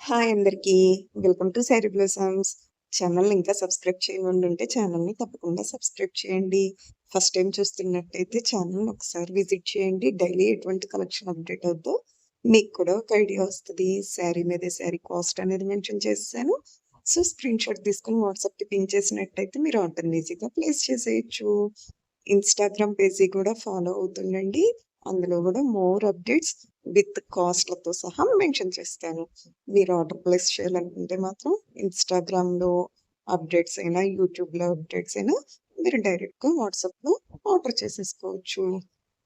Hi అందరికీ. Welcome to Saree blossoms. ఛానల్‌ని ఇంకా సబ్స్క్రైబ్ చేయనోళ్ళుంటే ఛానల్‌ని తప్పకుండా సబ్స్క్రైబ్ చేయండి. ఫస్ట్ టైమ్ చూస్తున్నట్టయితే ఛానల్‌ని ఒకసారి విజిట్ చేయండి. డైలీ ఎటువంటి కలెక్షన్ అప్డేట్ అవుద్దో మీకు కూడా ఒక ఐడియా వస్తది. శారీ మీద శారీ కాస్ట్ అనేది మెన్షన్ చేసేసాను. సో, స్క్రీన్‌షాట్ తీసుకొని వాట్సాప్‌కి పింగ్ చేసినట్టయితే మీరు ఆర్డర్‌ని ఈజీగా ప్లేస్ చేసేయొచ్చు. ఇన్‌స్టాగ్రామ్ పేజీ కూడా ఫాలో అవుతుండండి. అందులో కూడా మోర్ అప్డేట్స్ విత్ కాస్ట్‌లతో సహా మెన్షన్ చేస్తాను. మీరు ఆర్డర్ ప్లేస్ చేయాలనుకుంటే మాత్రం ఇన్‌స్టాగ్రామ్‌లో అప్డేట్స్ అయినా, యూట్యూబ్‌లో అప్డేట్స్ అయినా మీరు డైరెక్ట్‌గా వాట్సాప్‌లో ఆర్డర్ చేసేసుకోవచ్చు.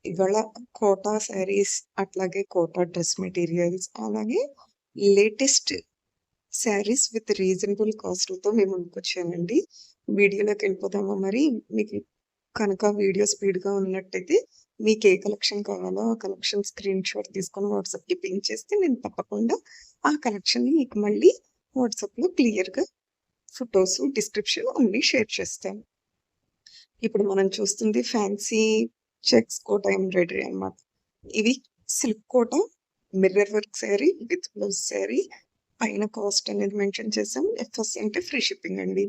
ఇవాళ కోటా శారీస్, అట్లాగే కోటా డ్రెస్ మెటీరియల్స్, అలాగే లేటెస్ట్ శారీస్ విత్ రీజనబుల్ కాస్ట్‌లతో మీ ముందుకొచ్చానండి. వీడియోలోకెళ్ళిపోదామా మరి? మీకు కనుక వీడియో స్పీడ్‌గా ఉన్నట్టయితే మీకు ఏ కలెక్షన్ కావాలో ఆ కలెక్షన్ స్క్రీన్‌షాట్ తీసుకొని వాట్సాప్‌కి పింగ్ చేస్తే నేను తప్పకుండా ఆ కలెక్షన్‌ని మీకు మళ్ళీ వాట్సాప్‌లో క్లియర్‌గా ఫోటోస్, డిస్క్రిప్షన్ అన్నీ షేర్ చేస్తాను. ఇప్పుడు మనం చూస్తుంది ఫ్యాన్సీ చెక్స్ కోట ఎంబ్రాయిడరీ అన్నమాట. ఇవి silk Kota mirror work sari with blouse sari. పైన కాస్ట్ అనేది మెన్షన్ చేసాం. ఎఫ్ఎస్ అంటే ఫ్రీ షిప్పింగ్ అండి.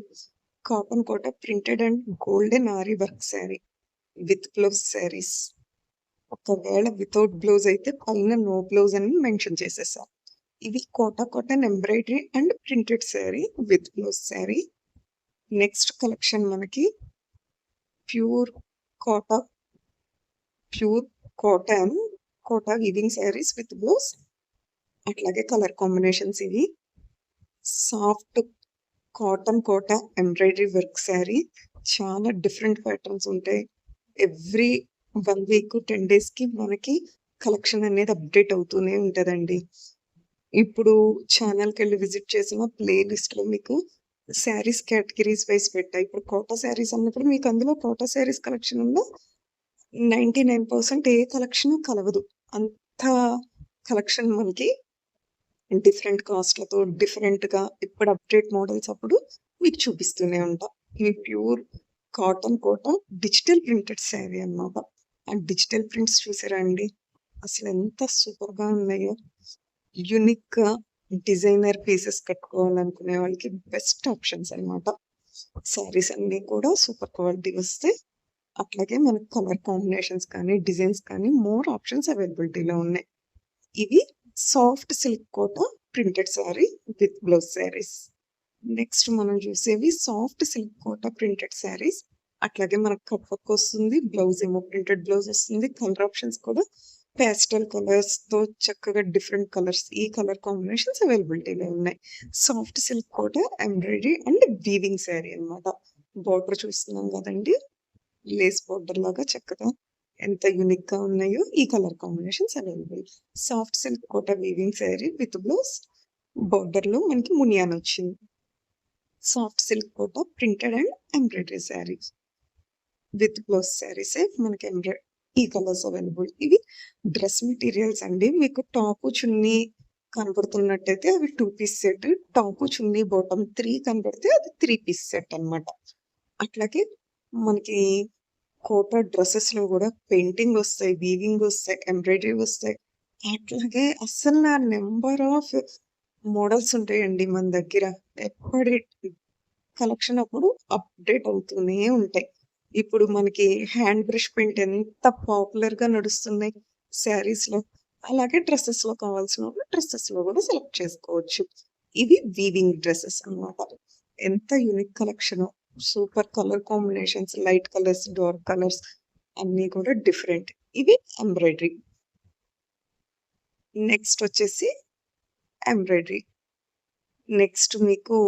Cotton Kota printed and golden aari work sari with blouse saris. ఒకవేళ వితౌట్ బ్లౌజ్ అయితే పైన నో బ్లౌజ్ అని మెన్షన్ చేసేసా. ఇవి cotton embroidery and printed sari with blouse sari. Next collection మనకి ప్యూర్ కాటా pure cotton Kota weaving saris with blouse. అట్లాగే కలర్ కాంబినేషన్స్ ఇవి. Soft cotton Kota embroidery work sari. చాలా డిఫరెంట్ ప్యాటర్న్స్ ఉంటాయి. ఎవ్రీ 1 వీక్, 10 డేస్‌కి మనకి కలెక్షన్ అనేది అప్డేట్ అవుతూనే ఉంటదండి. ఇప్పుడు ఛానల్‌కెళ్ళి విజిట్ చేసిన ప్లే లిస్ట్‌లో మీకు శారీస్ కేటగిరీస్ వైస్ పెట్టా. ఇప్పుడు కోటా శారీస్ అన్నప్పుడు మీకు అందులో కోటా శారీస్ కలెక్షన్ ఉందా? 99% ఏ కలెక్షను కలవదు. అంత కలెక్షన్ మనకి డిఫరెంట్ కాస్ట్‌లతో డిఫరెంట్‌గా ఇప్పుడు అప్డేట్ మోడల్స్ అప్పుడు మీకు చూపిస్తూనే ఉంటా. ఇవి ప్యూర్ కాటన్ కోట డిజిటల్ ప్రింటెడ్ శారీ అన్నమాట. ఆ డిజిటల్ ప్రింట్స్ చూసారా అండి? అసలెంత సూపర్‌గా ఉన్నాయో. యూనిక్‌గా డిజైనర్ పీసెస్ కట్టుకోవాలనుకునే వాళ్ళకి బెస్ట్ ఆప్షన్స్ అన్నమాట. శారీస్ అన్నీ కూడా సూపర్ క్వాలిటీ వస్తాయి. అట్లాగే మనకు కలర్ కాంబినేషన్స్ కానీ, డిజైన్స్ కానీ మోర్ ఆప్షన్స్ అవైలబిలిటీలో ఉన్నాయి. ఇవి soft silk Kota printed sari with blouse saris. Next మనం చూసేవి soft silk Kota printed saris. అట్లాగే మనకు కట్ వర్క్ వస్తుంది. బ్లౌజ్ ఏమో ప్రింటెడ్ బ్లౌజ్ వస్తుంది. కలర్ ఆప్షన్స్ కూడా పేస్టల్ కలర్స్‌తో చక్కగా డిఫరెంట్ కలర్స్ ఈ కలర్ కాంబినేషన్స్ అవైలబిలిటీలో ఉన్నాయి. Soft silk Kota embroidery and weaving sari అన్నమాట. బోర్డర్ చూస్తున్నాం కదండీ! లేస్ బోర్డర్ లాగా చక్కగా ఎంత యూనిక్‌గా ఉన్నాయో ఈ colour combinations available. Soft silk Kota weaving sari with blouse. బోర్డర్‌లో మనకి మునియాన్ వచ్చింది. Soft silk Kota printed and embroidery sari with blouse శారీసే మనకి ఈ కలర్స్ అవైలబుల్. ఇవి డ్రెస్ మెటీరియల్స్ అండి. మీకు టాపు, చున్నీ కనపడుతున్నట్టయితే అవి 2 piece set. Top, chunni, bottom 3 కనపడితే అది 3 పీస్ సెట్ అన్నమాట. అట్లాగే మనకి కోట డ్రెసెస్‌లో గూడా పెయింటింగ్ వస్తాయి, వీవింగ్ వస్తాయి, ఎంబ్రాయిడరీ వస్తాయి. అట్లాగే అస్సలు నా నంబర్ ఆఫ్ మోడల్స్ ఉంటాయండి మన దగ్గర. ఎప్పటి కలెక్షన్ అప్పుడు అప్డేట్ అవుతూనే ఉంటాయి. ఇప్పుడు మనకి హ్యాండ్ బ్రష్ పెయింట్ ఎంత పాపులర్‌గా నడుస్తున్నాయి శారీస్‌లో. అలాగే డ్రెసెస్‌లో కావాల్సినవి డ్రెసెస్‌లో గూడా సెలెక్ట్ చేసుకోవచ్చు. ఇవి వీవింగ్ డ్రెసెస్ అన్నమాట. ఎంత యూనిక్ కలెక్షనో. Super colour combinations, light colours, dark colours అన్నీ కూడా డిఫరెంట్. ఇవి ఎంబ్రాయిడరీ. నెక్స్ట్ వచ్చేసి ఎంబ్రాయిడరీ. నెక్స్ట్ మీకు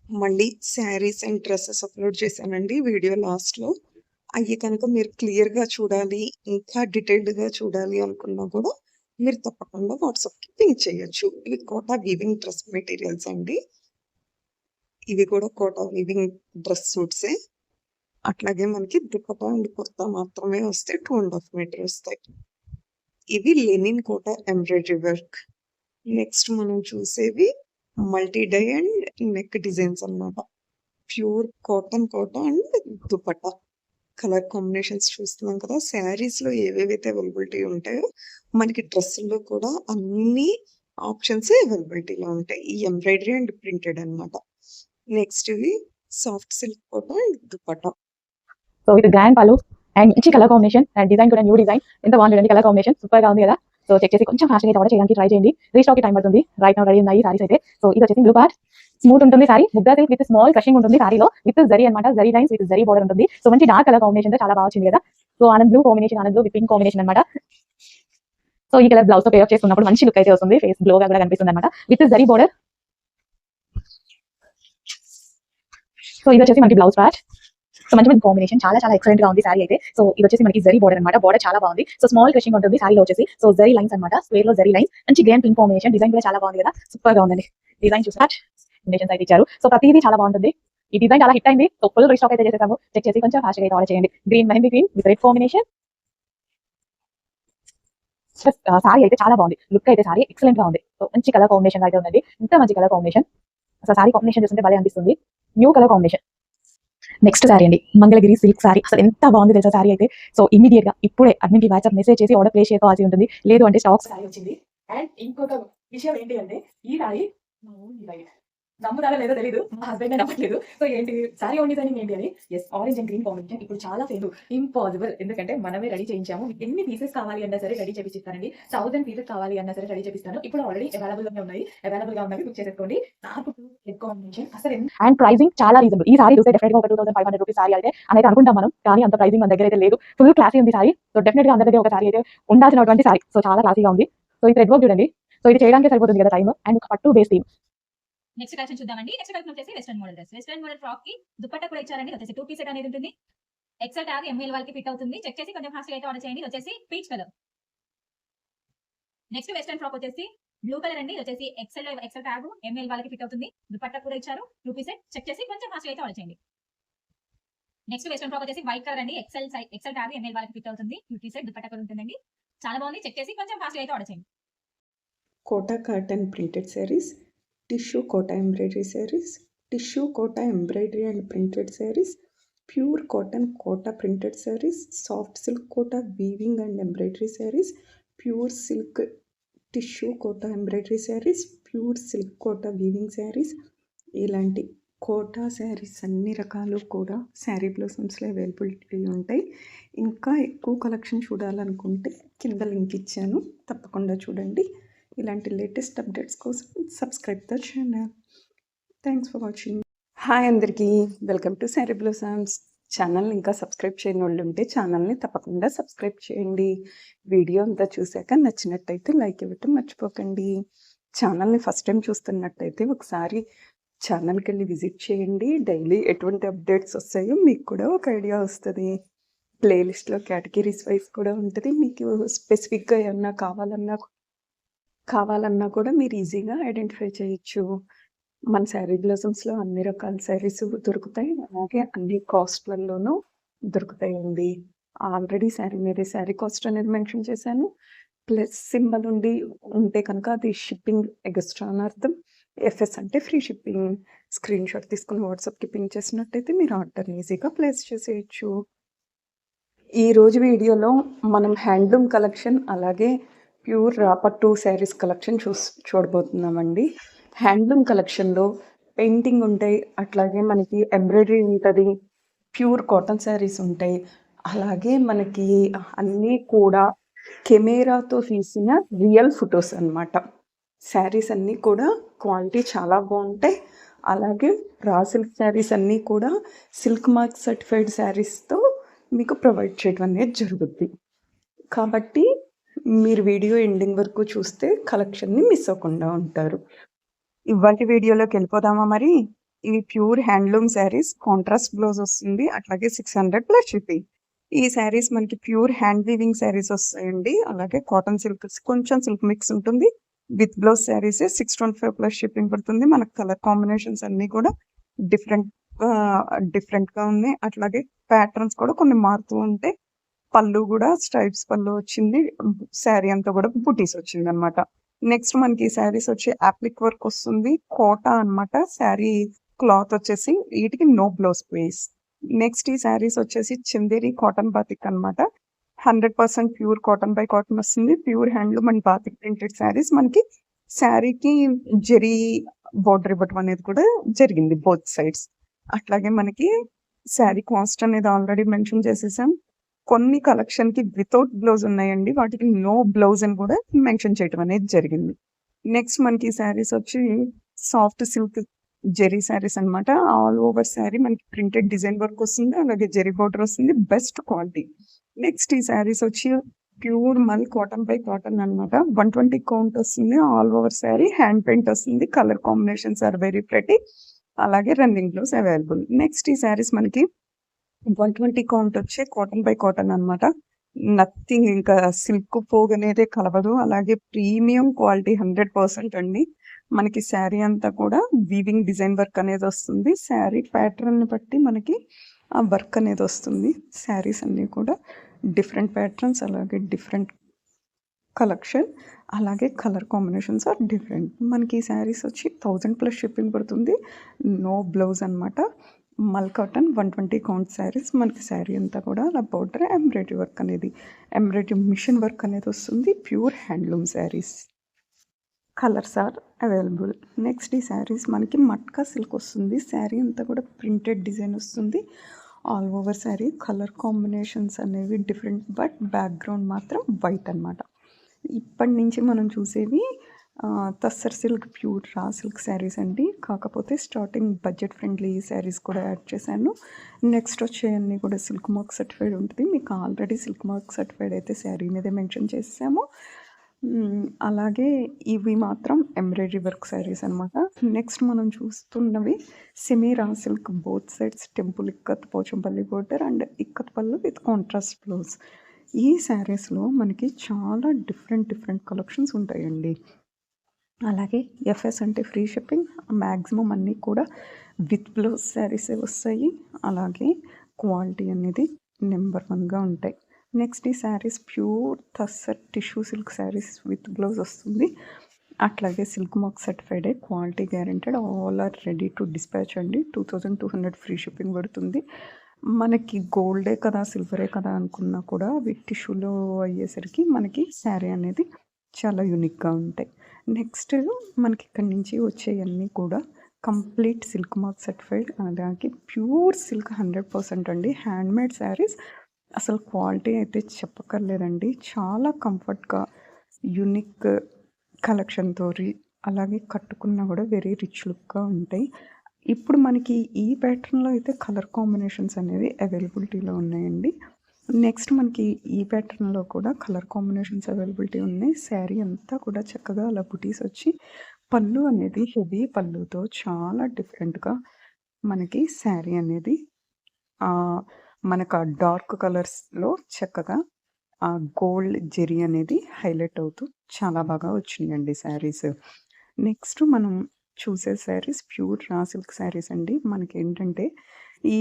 మళ్ళీ శారీస్ అండ్ డ్రెసెస్ అప్‌లోడ్ చేశానండి వీడియో లాస్ట్‌లో. అయ్యి కనుక మీరు క్లియర్‌గా చూడాలి, ఇంకా డీటెయిల్డ్‌గా చూడాలి అనుకున్నా కూడా మీరు తప్పకుండా వాట్సాప్‌కి పింగ్ చేయొచ్చు. ఇవి కోటా వీవింగ్ డ్రెస్ మెటీరియల్స్ అండి. ఇవి కూడా కోటా వీవింగ్ డ్రెస్ సూట్సే. అట్లాగే మనకి దుపట్టా అండ్ కుర్తా మాత్రమే వస్తాయి. 2½ మీటర్ వస్తాయి. ఇవి linen Kota embroidery work. Next మనం చూసేవి multi dye and neck designs అన్నమాట. Pure cotton Kota and dupatta. Colour combinations చూస్తున్నాం కదా! శారీస్‌లో ఏవేవైతే అవైలబిలిటీ ఉంటాయో, మనకి డ్రెస్సుల్లో కూడా అన్నీ ఆప్షన్స్ అవైలబిలిటీలో ఉంటాయి. ఈ ఎంబ్రాయిడరీ అండ్ ప్రింటెడ్ అనమాట. నెక్స్ట్ ఇవి soft silk Kota dupatta. So with grand పళ్ళు అండ్ మంచి కలర్ కాంబినేషన్ అండ్ డిజైన్ కూడా న్యూ డిజైన్. ఎంత బాగుంది కలర్ కాంబినేషన్, సూపర్ గా ఉంది కదా. సో చెక్ చేసి కొంచెం ఫాస్ట్ గా ఆర్డర్ చేయడానికి ట్రై చేయండి. రీస్టాక్ కి టైం పడుతుంది. రైట్ నౌ రెడీ ఉన్నాయి సారీస్ అయితే. సో ఇది వచ్చేసి బ్లూ పార్ట్, స్మూత్ ఉంటుంది sari. Muga silk with small crushing ఉంటుంది సారీలో, విత్ జరీ అనమాట. Zari lines with zari border ఉంటుంది. సో మంచి డార్క్ కలర్ కాంబినేషన్ తో చాలా బాగా వచ్చింది కదా. సో ఆనంద్ బ్లూ కాంబినేషన్, ఆనంద్ బ్లూ విత్ పింక్ కాంబినేషన్ అనమాట. సో ఈ కలర్ బ్లౌజ్ తో పేర్ చేసుకున్నప్పుడు మంచి లుక్ అయితే వస్తుంది. ఫేస్ గ్లో గా కూడా కనిపిస్తుంది అనమాట, విత్ జరీ బోర్డర్. సో ఇది వచ్చేసి మనకి బ్లౌజ్ పార్ట్. సో మంచి మంచి కాంబినేషన్, చాలా చాలా ఎక్సలెంట్ గా ఉంది సారీ అయితే. సో ఇది వచ్చేసి మనకి జరీ బోర్డర్ అనమాట. బోర్డర్ చాలా బాగుంది. సో స్మాల్ క్రషింగ్ ఉంటుంది సారీలో వచ్చేసి. సో జరీ లైన్స్ అనమాట, స్క్వేర్ లో జరీ లైన్స్. మంచి గ్రీన్ పింక్ కాంబినేషన్, డిజైన్ కూడా చాలా బాగుంది కదా, సూపర్ గా ఉందండి. డిజైన్ చూసారు, కాంబినేషన్స్ అయితే ఇచ్చారు. సో ప్రతిదీ చాలా బాగుంటుంది. ఈ డిజైన్ చాలా హిట్ అయింది. సో ఫుల్ రీస్టాక్ అయితే చేసేసాము. చెక్ చేసి కొంచెం ఫాస్ట్ గా ఆర్డర్ చేయండి. Green mehndi green with red combination. Sorry అయితే చాలా బాగుంది. లుక్ అయితే సారీ ఎక్సలెంట్ గా ఉంది. సో మంచి కలర్ కాంబినేషన్ అయితే ఉంది. ఇంత మంచి colour combination. So sorry combination చూస్తుంటే భలే అనిపిస్తుంది. New colour combination. Next sorry అండి, మంగళగిరి సిల్క్ సారీ. అసలు ఎంత బాగుంది తెలుసా సారీ అయితే. సో ఇమీడియట్ గా ఇప్పుడే అడ్మిన్ కి వాట్సాప్ మెసేజ్ చేసి ఆర్డర్ ప్లేస్ చేసుకోవాల్సి ఉంటుంది. లేదు అంటే స్టాక్ సారీ వచ్చింది. అండ్ ఇంకొక విషయం ఏంటి అంటే, ఈ సారీ నమ్ముతారో లేదో తెలీదు, మా హస్బెండ్ నమ్మట్లేదు. సో ఏంటి సారీ ఓన్ డిజైనింగ్ ఏంటి అని. Yes, orange and green combination ఇప్పుడు చాలా ఫేమస్. ఇంపాసిబుల్, ఎందుకంటే మనమే రెడీ చేయించాము. ఎన్ని పీసెస్ కావాలి అన్నా సరే రెడీ చేపిస్తానండి. 1000 పీసెస్ కావాలి అన్నా సరే రెడీ చేపిస్తాను. ఇప్పుడు ఆల్రెడీ అవైలబుల్ గా ఉన్నాయి, బుక్ చేసేసుకోండి. నాకు హెడ్ కాంబినేషన్ అసలు. అండ్ ప్రైసింగ్ చాలా రీజనబుల్. ఈ సారీ చూస్తే డెఫినెట్ గా ఒక 2500 రూపీస్ సారీ అయితే అనేది అనుకుంటాం మనం, కానీ అంత ప్రైసింగ్ మన దగ్గర అయితే లేదు. ఫుల్ క్లాసీ ఉంది సారీ. సో డెఫినెట్ గా అందరి దగ్గర ఒక సారీ అయితే ఉండాల్సినటువంటి సారీ. సో చాలా క్లాసీగా ఉంది. సో ఇది థ్రెడ్ వర్క్ చూడండి. సో ఇది చేయడానికి సరిపోతుంది కదా టైం. అండ్ పట్టు బేస్ థీమ్. నెక్స్ట్ కలెక్షన్ చూద్దామండి. నెక్స్ట్ కలెక్షన్ వచ్చేసి western model dress. Western model frock కి దుపట్టా కూడా ఇచ్చారండి. వచ్చేసి 2 పీస్ సెట్ అనేది ఉంటుంది. ఎక్సెల్ ట్యాగ్ ఎంఎల్ వాళ్ళకి ఫిట్ అవుతుంది. చెక్ చేసి కొంచెం ఫాస్ట్ గా అయితే ఆర్డర్ చేయండి. వచ్చేసి peach colour. Next western frock వచ్చేసి బ్లూ కలర్ అండి. వచ్చేసి ఎక్సెల్ ట్యాగ్ ఎంఎల్ వాళ్ళకి ఫిట్ అవుతుంది. దుపట్టా కూడా ఇచ్చారు 2 పీస్ సెట్. చెక్ చేసి కొంచెం ఫాస్ట్ గా అయితే ఆర్డర్ చేయండి. నెక్స్ట్ వెస్టర్న్ ఫ్రాక్ వచ్చేసి వైట్ కలర్ అండి. ఎక్సెల్ ట్యాగ్ ఎంఎల్ వాళ్ళకి ఫిట్ అవుతుంది. 2 పీస్ సెట్ దుపట్టా కూడా ఉంటుందండి. చాలా బాగుంది. చెక్ చేసి కొంచెం ఫాస్ట్ గా అయితే ఆర్డర్ చేయండి. Kota cotton printed saris, tissue Kota embroidery saris, tissue Kota embroidery and printed saris, pure cotton Kota printed saris, soft silk Kota weaving and embroidery saris, pure silk tissue Kota embroidery saris, pure silk Kota weaving saris, ఇలాంటి కోటా శారీస్ అన్ని రకాలు కూడా శారీ బ్లౌజమ్స్లో అవైలబిలిటీ ఉంటాయి. ఇంకా ఎక్కువ కలెక్షన్ చూడాలనుకుంటే కింద లింక్ ఇచ్చాను, తప్పకుండా చూడండి. ఇలాంటి లేటెస్ట్ అప్డేట్స్ కోసం subscribe the channel. Thanks for watching. Hi అందరికీ, welcome to Saree Blossoms. Channel ఇంకా సబ్స్క్రైబ్ చేయని వాళ్ళు ఉంటే ఛానల్ని తప్పకుండా సబ్స్క్రైబ్ చేయండి. వీడియో అంతా చూశాక నచ్చినట్టయితే లైక్ ఇవ్వటం మర్చిపోకండి. ఛానల్ని ఫస్ట్ టైం చూస్తున్నట్టయితే ఒకసారి ఛానల్కి వెళ్ళి విజిట్ చేయండి. డైలీ ఎటువంటి అప్డేట్స్ వస్తాయో మీకు కూడా ఒక ఐడియా వస్తుంది. ప్లేలిస్ట్లో కేటగిరీస్ వైజ్ కూడా ఉంటుంది. మీకు స్పెసిఫిక్గా ఏమన్నా కావాలన్నా కూడా మీరు ఈజీగా ఐడెంటిఫై చేయొచ్చు. మన శారీ బ్లౌజమ్స్లో అన్ని రకాల శారీస్ దొరుకుతాయి, అలాగే అన్ని కాస్ట్లలోనూ దొరుకుతాయండి. ఆల్రెడీ శారీ మీద శారీ కాస్ట్ అనేది మెన్షన్ చేశాను. ప్లస్ సింబల్ ఉంటే కనుక అది షిప్పింగ్ ఎక్స్ట్రా అని అర్థం. ఎఫ్ఎస్ అంటే ఫ్రీ షిప్పింగ్. స్క్రీన్ షాట్ తీసుకుని వాట్సాప్కి పింక్ చేసినట్టయితే మీరు ఆర్డర్ని ఈజీగా ప్లేస్ చేసేయచ్చు. ఈరోజు వీడియోలో మనం హ్యాండ్లూమ్ కలెక్షన్ అలాగే ప్యూర్ పట్టు శారీస్ కలెక్షన్ చూడబోతున్నామండి. హ్యాండ్లూమ్ కలెక్షన్లో పెయింటింగ్ ఉంటాయి, అట్లాగే మనకి ఎంబ్రాయిడరీ ఉంటుంది, ప్యూర్ కాటన్ శారీస్ ఉంటాయి, అలాగే మనకి అన్నీ కూడా కెమెరాతో తీసిన రియల్ ఫొటోస్ అన్నమాట. శారీస్ అన్నీ కూడా క్వాలిటీ చాలా బాగుంటాయి. అలాగే రా సిల్క్ శారీస్ అన్నీ కూడా సిల్క్ మార్క్ సర్టిఫైడ్ శారీస్తో మీకు ప్రొవైడ్ చేయడం అనేది జరుగుద్ది. కాబట్టి మీరు వీడియో ఎండింగ్ వరకు చూస్తే కలెక్షన్ని మిస్ అవ్వకుండా ఉంటారు. ఇవాళ వీడియోలోకి వెళ్ళిపోదామా మరి. ఇవి pure handloom saris, contrast blouse వస్తుంది, అట్లాగే 600 ప్లస్ షిప్పింగ్. ఈ శారీస్ మనకి ప్యూర్ హ్యాండ్ వీవింగ్ శారీస్ వస్తాయండి. అలాగే కాటన్ సిల్క్, కొంచెం సిల్క్ మిక్స్ ఉంటుంది. With blouse saris 625 plus shipping పడుతుంది. మనకు కలర్ కాంబినేషన్స్ అన్నీ కూడా డిఫరెంట్గా ఉన్నాయి. అట్లాగే ప్యాటర్న్స్ కూడా కొన్ని మారుతూ ఉంటాయి. పళ్ళు కూడా స్ట్రైప్స్ పళ్ళు వచ్చింది. శారీ అంతా కూడా బుటీస్ వచ్చింది అనమాట. నెక్స్ట్ మనకి శారీస్ వచ్చి అప్లిక్ వర్క్ వస్తుంది, కోటా అనమాట. శారీ క్లాత్ వచ్చేసి వీటికి నో బ్లౌజ్ పీస్. నెక్స్ట్ ఈ శారీస్ వచ్చేసి చందేరి కాటన్ బాతిక్ అనమాట. 100% ప్యూర్ కాటన్ బై కాటన్ వస్తుంది. Pure handloom and batik printed saris మనకి శారీకి జరీ బార్డర్ ఇవ్వటం అనేది కూడా జరిగింది బోత్ సైడ్స్. అట్లాగే మనకి శారీ కాస్ట్ అనేది ఆల్రెడీ మెన్షన్ చేసేసాం. కొన్ని కలెక్షన్‌కి వితౌట్ బ్లౌజ్ ఉన్నాయండి. వాటికి నో బ్లౌజ్ అని కూడా మెన్షన్ చేయటం అనేది జరిగింది. నెక్స్ట్ మనకి శారీస్ వచ్చి సాఫ్ట్ సిల్క్ జెరీ శారీస్ అన్నమాట. ఆల్ ఓవర్ శారీ మనకి ప్రింటెడ్ డిజైన్ వర్క్ వస్తుంది. అలాగే జెరీ బార్డర్ వస్తుంది. Best quality. నెక్స్ట్ ఈ శారీస్ వచ్చి ప్యూర్ మల్ కాటన్ బై కాటన్ అన్నమాట. 120 కౌంట్ వస్తుంది. All over sari hand paint వస్తుంది. Colour combinations are very pretty. అలాగే రన్నింగ్ బ్లౌజ్ అవైలబుల్. నెక్స్ట్ ఈ శారీస్ మనకి 120 కౌంట్ వచ్చే కాటన్ బై కాటన్ అన్నమాట. నథింగ్ ఇంకా సిల్క్ పోగ్ అనేదే కలవదు. అలాగే ప్రీమియం క్వాలిటీ 100% అండి. మనకి శారీ అంతా కూడా వీవింగ్ డిజైన్ వర్క్ అనేది వస్తుంది. శారీ ప్యాటర్న్ బట్టి మనకి ఆ వర్క్ అనేది వస్తుంది. శారీస్ అన్నీ కూడా డిఫరెంట్ ప్యాటర్న్స్ అలాగే డిఫరెంట్ కలెక్షన్ అలాగే కలర్ కాంబినేషన్స్ ఆర్ డిఫరెంట్. మనకి ఈ శారీస్ వచ్చి 1000+ షిప్పింగ్ పడుతుంది. నో బ్లౌజ్ అన్నమాట. మల్ కాటన్ 120 కౌంట్ శారీస్. మనకి శారీ అంతా కూడా అలా బోర్డర్ ఎంబ్రాయిడరీ వర్క్ అనేది ఎంబ్రాయిడరీ మిషన్ వర్క్ అనేది వస్తుంది. Pure handloom saris. Colours are available. Next ఈ శారీస్ మనకి మట్కా సిల్క్ వస్తుంది. శారీ అంతా కూడా ప్రింటెడ్ డిజైన్ వస్తుంది. All over sari colour combinations అనేవి డిఫరెంట్ బట్ బ్యాక్గ్రౌండ్ మాత్రం వైట్ అన్నమాట. ఇప్పటి నుంచి మనం చూసేవి tussar silk pure raw silk saris అండి. కాకపోతే స్టార్టింగ్ బడ్జెట్ ఫ్రెండ్లీ శారీస్ కూడా యాడ్ చేశాను. నెక్స్ట్ వచ్చేవన్నీ కూడా సిల్క్ మార్క్ సర్టిఫైడ్ ఉంటుంది. మీకు ఆల్రెడీ సిల్క్ మార్క్ సర్టిఫైడ్ అయితే శారీ మీదే మెన్షన్ చేసాము. అలాగే ఇవి మాత్రం ఎంబ్రాయిడరీ వర్క్ శారీస్ అన్నమాట. నెక్స్ట్ మనం చూస్తున్నవి semi raw silk both sides temple ikat Pochampally border and ikat pallu with contrast blouse. ఈ శారీస్లో మనకి చాలా డిఫరెంట్ కలెక్షన్స్ ఉంటాయండి. అలాగే ఎఫ్ఎస్ అంటే ఫ్రీ షిప్పింగ్. మ్యాక్సిమం అన్నీ కూడా విత్ బ్లౌజ్ శారీసే వస్తాయి. అలాగే క్వాలిటీ అనేది నెంబర్ 1గా ఉంటాయి. నెక్స్ట్ ఈ saris pure tussar tissue silk saris with blouse వస్తుంది. అట్లాగే silk mark certified quality guaranteed. All are ready to dispatch అండి. 2200 ఫ్రీ షిప్పింగ్ పడుతుంది. మనకి గోల్డే కదా సిల్వరే కదా అనుకున్నా కూడా విత్ టిష్యూలో అయ్యేసరికి మనకి శారీ అనేది చాలా యూనిక్గా ఉంటాయి. నెక్స్ట్ మనకి ఇక్కడి నుంచి వచ్చేవన్నీ కూడా కంప్లీట్ సిల్క్ మార్క్ సర్టిఫైడ్. అలాగే ప్యూర్ సిల్క్ 100% అండి. హ్యాండ్మేడ్ శారీస్ అసలు క్వాలిటీ అయితే చెప్పక్కర్లేదండి. చాలా కంఫర్ట్గా యూనిక్ కలెక్షన్తో అలాగే కట్టుకున్నా కూడా వెరీ రిచ్ లుక్గా ఉంటాయి. ఇప్పుడు మనకి ఈ ప్యాటర్న్లో అయితే కలర్ కాంబినేషన్స్ అనేవి అవైలబిలిటీలో ఉన్నాయండి. నెక్స్ట్ మనకి ఈ ప్యాటర్న్లో కూడా కలర్ కాంబినేషన్స్ అవైలబిలిటీ ఉన్నాయి. శారీ అంతా కూడా చక్కగా అలా బుటీస్ వచ్చి పళ్ళు అనేది హెవీ పళ్ళుతో చాలా డిఫరెంట్గా మనకి శారీ అనేది మనకు ఆ డార్క్ కలర్స్లో చక్కగా ఆ గోల్డ్ జెరీ అనేది హైలైట్ అవుతూ చాలా బాగా వచ్చినాయండి శారీస్. నెక్స్ట్ మనం చూసే saris pure raw silk saris అండి. మనకి ఏంటంటే ఈ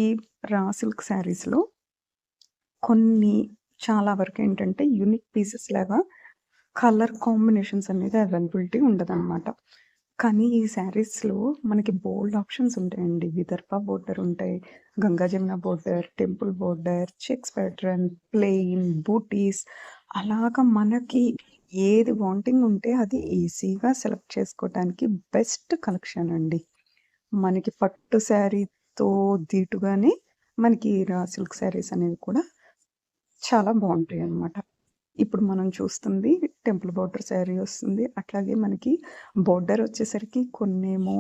రా సిల్క్ శారీస్లో కొన్ని చాలా వరకు ఏంటంటే యూనిక్ పీసెస్ లాగా కలర్ కాంబినేషన్స్ అనేది అవైలబిలిటీ ఉండదన్నమాట. కానీ ఈ శారీస్లో మనకి బోల్డ్ ఆప్షన్స్ ఉంటాయండి. విదర్భ బోర్డర్ ఉంటాయి, Ganga Jamuna border, temple border, checks pattern, plain, butis అలాగా మనకి ఏది వాంటింగ్ ఉంటే అది ఈజీగా సెలెక్ట్ చేసుకోవడానికి బెస్ట్ కలెక్షన్ అండి. మనకి పట్టు శారీతో దీటుగానే మనకి రా సిల్క్ శారీస్ అనేవి కూడా చాలా బాగుంటాయి అన్నమాట. ఇప్పుడు మనం చూస్తుంది టెంపుల్ బోర్డర్ శారీ వస్తుంది. అట్లాగే మనకి బోర్డర్ వచ్చేసరికి కొన్నేమో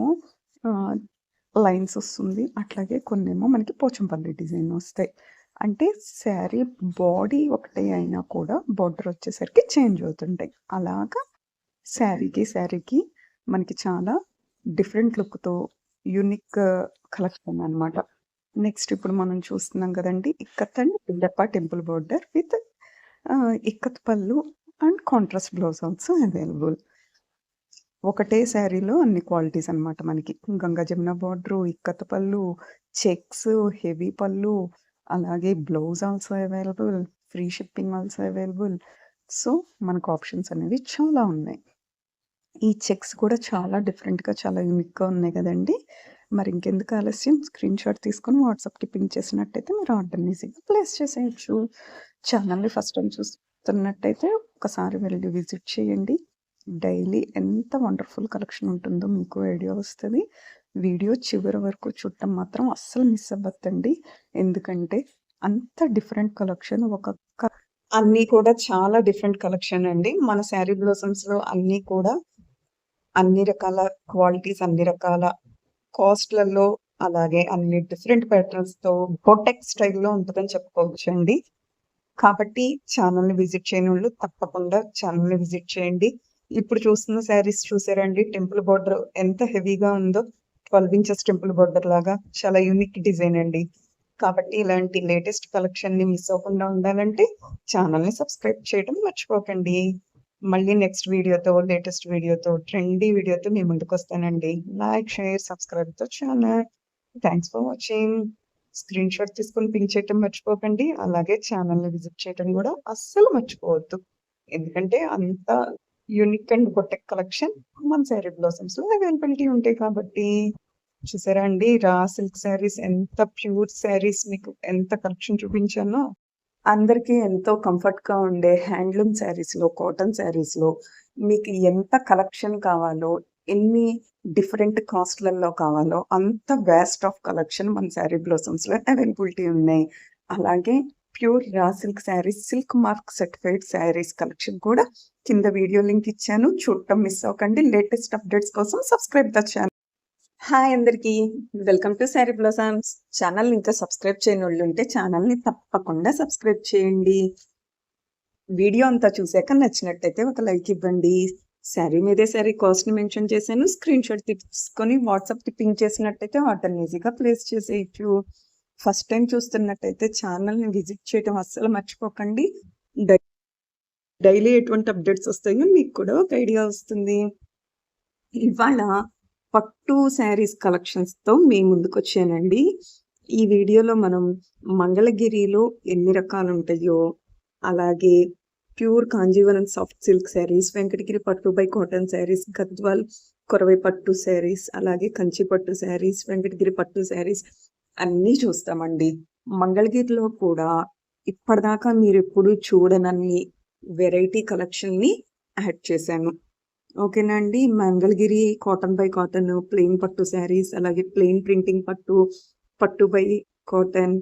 లైన్స్ వస్తుంది. అట్లాగే కొన్నేమో మనకి పోచంపల్లి డిజైన్ వస్తాయి. అంటే శారీ బాడీ ఒకటే అయినా కూడా బోర్డర్ వచ్చేసరికి చేంజ్ అవుతుంటాయి. అలాగా శారీకి మనకి చాలా డిఫరెంట్ లుక్తో యూనిక్ కలెక్షన్ అన్నమాట. నెక్స్ట్ ఇప్పుడు మనం చూస్తున్నాం కదండి ఇక్కత్ అండ్ బిల్లప్ప temple border with ikat pallu and contrast blouse also available. ఒకటే శారీలో అన్ని క్వాలిటీస్ అన్నమాట. మనకి గంగా జమున బార్డర్, ఇక్కత్ పళ్ళు, చెక్స్, హెవీ పళ్ళు, అలాగే blouse also available, free shipping also available. So మనకు ఆప్షన్స్ అనేవి చాలా ఉన్నాయి. ఈ చెక్స్ కూడా చాలా డిఫరెంట్గా చాలా యూనిక్గా ఉన్నాయి కదండి. మరి ఇంకెందుకు ఆలస్యం, స్క్రీన్ షాట్ తీసుకొని వాట్సాప్కి పింక్ చేసినట్టయితే మీరు ఆర్డర్ని ఈజీగా ప్లేస్ చేసేయచ్చు. ఛానల్ని ఫస్ట్ టైం చూస్తున్నట్టయితే ఒకసారి వెళ్ళి విజిట్ చేయండి. డైలీ ఎంత వండర్ఫుల్ కలెక్షన్ ఉంటుందో మీకు ఐడియా వస్తది. వీడియో చివరి వరకు చూడటం మాత్రం అస్సలు మిస్ అవ్వద్దండి. ఎందుకంటే అంత డిఫరెంట్ కలెక్షన్ అన్నీ కూడా చాలా డిఫరెంట్ కలెక్షన్ అండి. మన శారీ బ్లాసమ్స్‌లో అన్నీ కూడా అన్ని రకాల క్వాలిటీస్, అన్ని రకాల కాస్ట్‌లలో అలాగే అన్ని డిఫరెంట్ ప్యాటర్న్స్‌తో బొటెక్ స్టైల్‌లో ఉంటదని చెప్పుకోవచ్చండి. కాబట్టి ఛానల్‌ని విజిట్ చేయనోళ్ళు తప్పకుండా ఛానల్‌ని విజిట్ చేయండి. ఇప్పుడు చూస్తున్న శారీస్ చూసారండి? టెంపుల్ బోర్డర్ ఎంత హెవీగా ఉందో. 12 ఇంచెస్ టెంపుల్ బోర్డర్ లాగా చాలా యూనిక్ డిజైన్ అండి. కాబట్టి ఇలాంటి లేటెస్ట్ కలెక్షన్‌ని మిస్ అవ్వకుండా ఉండాలంటే ఛానల్‌ని సబ్స్క్రైబ్ చేయడం మర్చిపోకండి. మళ్ళీ నెక్స్ట్ వీడియోతో, లేటెస్ట్ వీడియోతో, ట్రెండీ వీడియోతో మీ ముందుకొస్తానండి. Like, share, subscribe to channel. Thanks for watching. Screen shot తీసుకొని పింక్ చేయటం మర్చిపోకండి. అలాగే ఛానల్‌ని విజిట్ చేయటం కూడా అస్సలు మర్చిపోవద్దు. ఎందుకంటే అంత యూనిక్ అండ్ బొటెక్ కలెక్షన్ మన శారీ బ్లాసమ్స్‌లో అవైలబిలిటీ ఉంటాయి కాబట్టి. చూసారా అండి? రా సిల్క్ శారీస్ ఎంత ప్యూర్ శారీస్ మీకు ఎంత కలెక్షన్ చూపించానో. అందరికీ ఎంతో కంఫర్ట్‌గా ఉండే హ్యాండ్లూమ్ శారీస్‌లో, కాటన్ శారీస్‌లో మీకు ఎంత కలెక్షన్ కావాలో, ఎన్ని డిఫరెంట్ కాస్ట్‌లలో కావాలో అంత వాస్ట్ ఆఫ్ కలెక్షన్ మన శారీ బ్లాసమ్స్‌లో అవైలబిలిటీ ఉన్నాయి. అలాగే pure raw silk saris, silk mark certified saris collection కూడా కింద వీడియో లింక్ ఇచ్చాను. చూడటం మిస్ అవ్వకండి. లేటెస్ట్ అప్డేట్స్ కోసం సబ్స్క్రైబ్ ద ఛానల్. హాయ్ అందరికీ. Welcome to Saree blossoms. ఛానల్‌ని ఇంకా సబ్స్క్రైబ్ చేయనోళ్ళుంటే ఛానల్‌ని తప్పకుండా సబ్స్క్రైబ్ చేయండి. వీడియో అంతా చూసాక నచ్చినట్టయితే ఒక లైక్ ఇవ్వండి. శారీ మీదే శారీ కాస్ట్‌ని మెన్షన్ చేశాను. స్క్రీన్ షాట్ తీసుకొని వాట్సాప్‌కి పింక్ చేసినట్టయితే వాటిని ఈజీగా ప్లేస్ చేసేయొచ్చు. ఫస్ట్ టైం చూస్తున్నట్టయితే ఛానల్‌ని విజిట్ చేయడం అస్సలు మర్చిపోకండి. డైలీ ఎటువంటి అప్డేట్స్ వస్తాయో మీకు కూడా ఒక ఐడియా వస్తుంది. ఇవాళ పట్టు శారీస్ కలెక్షన్స్‌తో మీ ముందుకొచ్చానండి. ఈ వీడియోలో మనం మంగళగిరిలో ఎన్ని రకాలుంటాయో, అలాగే pure Kanjeevaram soft silk saris, Venkatagiri పట్టు బై కాటన్ శారీస్, గద్వాల్ కొరవై పట్టు శారీస్, అలాగే కంచి పట్టు శారీస్, వెంకటగిరి పట్టు శారీస్ అన్నీ చూస్తామండి. మంగళగిరిలో కూడా ఇప్పటిదాకా మీరెప్పుడు చూడనన్ని వెరైటీ కలెక్షన్‌ని యాడ్ చేశాను. ఓకేనా అండి? Mangalagiri cotton by cotton, plain పట్టు శారీస్, అలాగే ప్లెయిన్ ప్రింటింగ్ పట్టు, పట్టు బై కాటన్,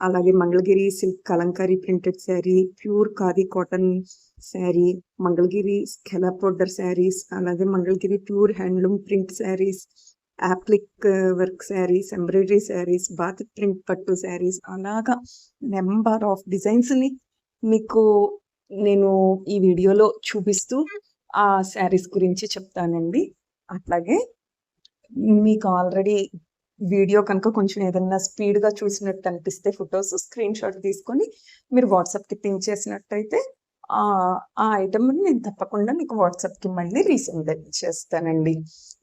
అలాగే Mangalagiri silk kalamkari printed sari, pure khadi cotton sari, Mangalagiri scallop border saris, అలాగే Mangalagiri pure handloom print saris, applique work saris, embroidery saris, batik print పట్టు శారీస్, అలాగా నెంబర్ ఆఫ్ డిజైన్స్‌ని మీకు నేను ఈ వీడియోలో చూపిస్తూ ఆ శారీస్ గురించి చెప్తానండి. అట్లాగే మీకు ఆల్రెడీ వీడియో కనుక కొంచెం ఏదన్నా స్పీడ్‌గా చూసినట్టు అనిపిస్తే ఫోటోస్ స్క్రీన్ షాట్ తీసుకొని మీరు వాట్సాప్‌కి పింక్ చేసినట్టయితే ఆ ఐటెమ్‌ని నేను తప్పకుండా మీకు వాట్సాప్‌కి మళ్ళీ రీసెండ్ చేస్తానండి.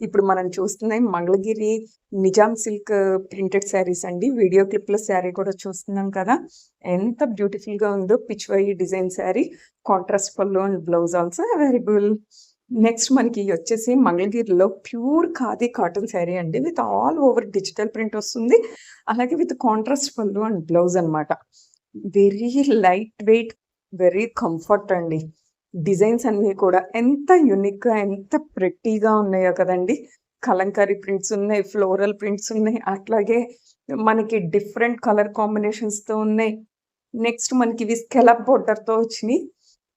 ఇప్పుడు మనం చూస్తున్నాయి మంగళగిరి నిజాం సిల్క్ ప్రింటెడ్ శారీస్ అండి. వీడియో క్లిప్‌లో శారీ కూడా చూస్తున్నాం కదా! ఎంత బ్యూటిఫుల్‌గా ఉందో. పిచ్‌వై డిజైన్ శారీ, కాంట్రాస్ట్ పళ్ళు and blouse also available. Next మనకి వచ్చేసి మంగళగిరిలో ప్యూర్ ఖాదీ కాటన్ శారీ అండి. With all over digital print వస్తుంది. అలాగే విత్ కాంట్రాస్ట్ పళ్ళు అండ్ బ్లౌజ్ అన్నమాట. Very light weight, very comfort అండి. డిజైన్స్ అన్నీ కూడా ఎంత యూనిక్‌గా, ఎంత ప్రెట్టీగా ఉన్నాయో కదండీ! కలంకారీ ప్రింట్స్ ఉన్నాయి, ఫ్లోరల్ ప్రింట్స్ ఉన్నాయి, అట్లాగే మనకి డిఫరెంట్ కలర్ కాంబినేషన్స్‌తో ఉన్నాయి. నెక్స్ట్ మనకి ఇవి స్కెలప్ బోర్డర్‌తో వచ్చినియి.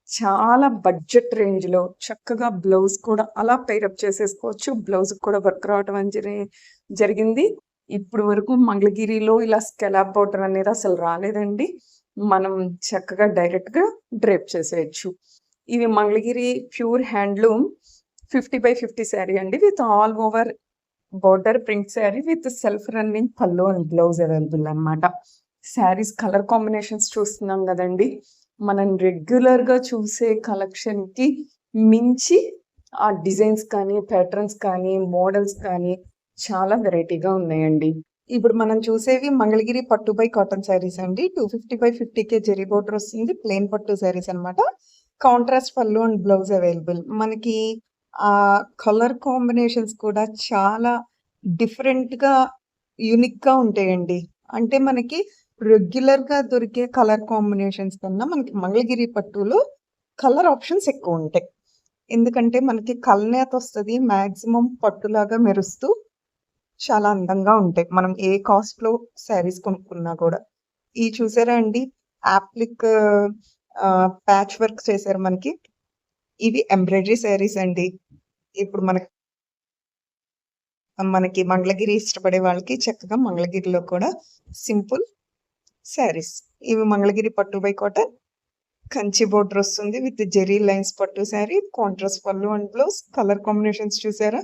చాలా బడ్జెట్ రేంజ్‌లో చక్కగా బ్లౌజ్ కూడా అలా పెయిరప్ చేసేసుకోవచ్చు. బ్లౌజ్‌కి కూడా వర్క్ రావటం జరిగింది. ఇప్పుడు వరకు మంగళగిరిలో ఇలా స్కెలప్ బోర్డర్ అనేది అసలు రాలేదండి. మనం చక్కగా డైరెక్ట్‌గా డ్రేప్ చేసేయొచ్చు. ఇవి మంగళగిరి ప్యూర్ హ్యాండ్లూమ్ 50/50 శారీ అండి. With all over border print sari with self running పళ్ళు అండ్ బ్లౌజ్ అవైలబుల్ అన్నమాట. శారీస్ కలర్ కాంబినేషన్స్ చూస్తున్నాం కదండీ! మనం రెగ్యులర్‌గా చూసే కలెక్షన్‌కి మించి ఆ డిజైన్స్ కానీ, ప్యాటర్న్స్ కానీ, మోడల్స్ కానీ చాలా వెరైటీగా ఉన్నాయండి. ఇప్పుడు మనం చూసేవి మంగళగిరి పట్టు బై కాటన్ శారీస్ అండి. 250/50కే జరీ బోర్డర్ వస్తుంది. ప్లెయిన్ పట్టు శారీస్ అన్నమాట. కాంట్రాస్ట్ పళ్ళు అండ్ బ్లౌజ్ అవైలబుల్. మనకి కలర్ కాంబినేషన్స్ కూడా చాలా డిఫరెంట్‌గా, యూనిక్‌గా ఉంటాయండి. అంటే మనకి రెగ్యులర్‌గా దొరికే కలర్ కాంబినేషన్స్ కన్నా మనకి మంగళగిరి పట్టులో కలర్ ఆప్షన్స్ ఎక్కువుంటాయి. ఎందుకంటే మనకి కల్నేత వస్తది. మాక్సిమం పట్టులాగా మెరుస్తూ చాలా అందంగా ఉంటాయి. మనం ఏ కాస్ట్‌లో శారీస్ కొనుక్కున్నా కూడా. ఇయి చూసారా అండి? యాప్లిక్ ప్యాచ్ వర్క్ చేశారు మనకి. ఇవి ఎంబ్రాయిడరీ శారీస్ అండి. ఇప్పుడు మనకి మంగళగిరి ఇష్టపడే వాళ్ళకి చక్కగా మంగళగిరిలో కూడా సింపుల్ శారీస్. ఇవి మంగళగిరి పట్టు బై కాటన్. కంచి బోర్డర్ వస్తుంది విత్ జెరీ లైన్స్ పట్టు శారీ. కాంట్రాస్ట్ పళ్ళు అండ్ బ్లౌజ్. కలర్ కాంబినేషన్స్ చూసారా?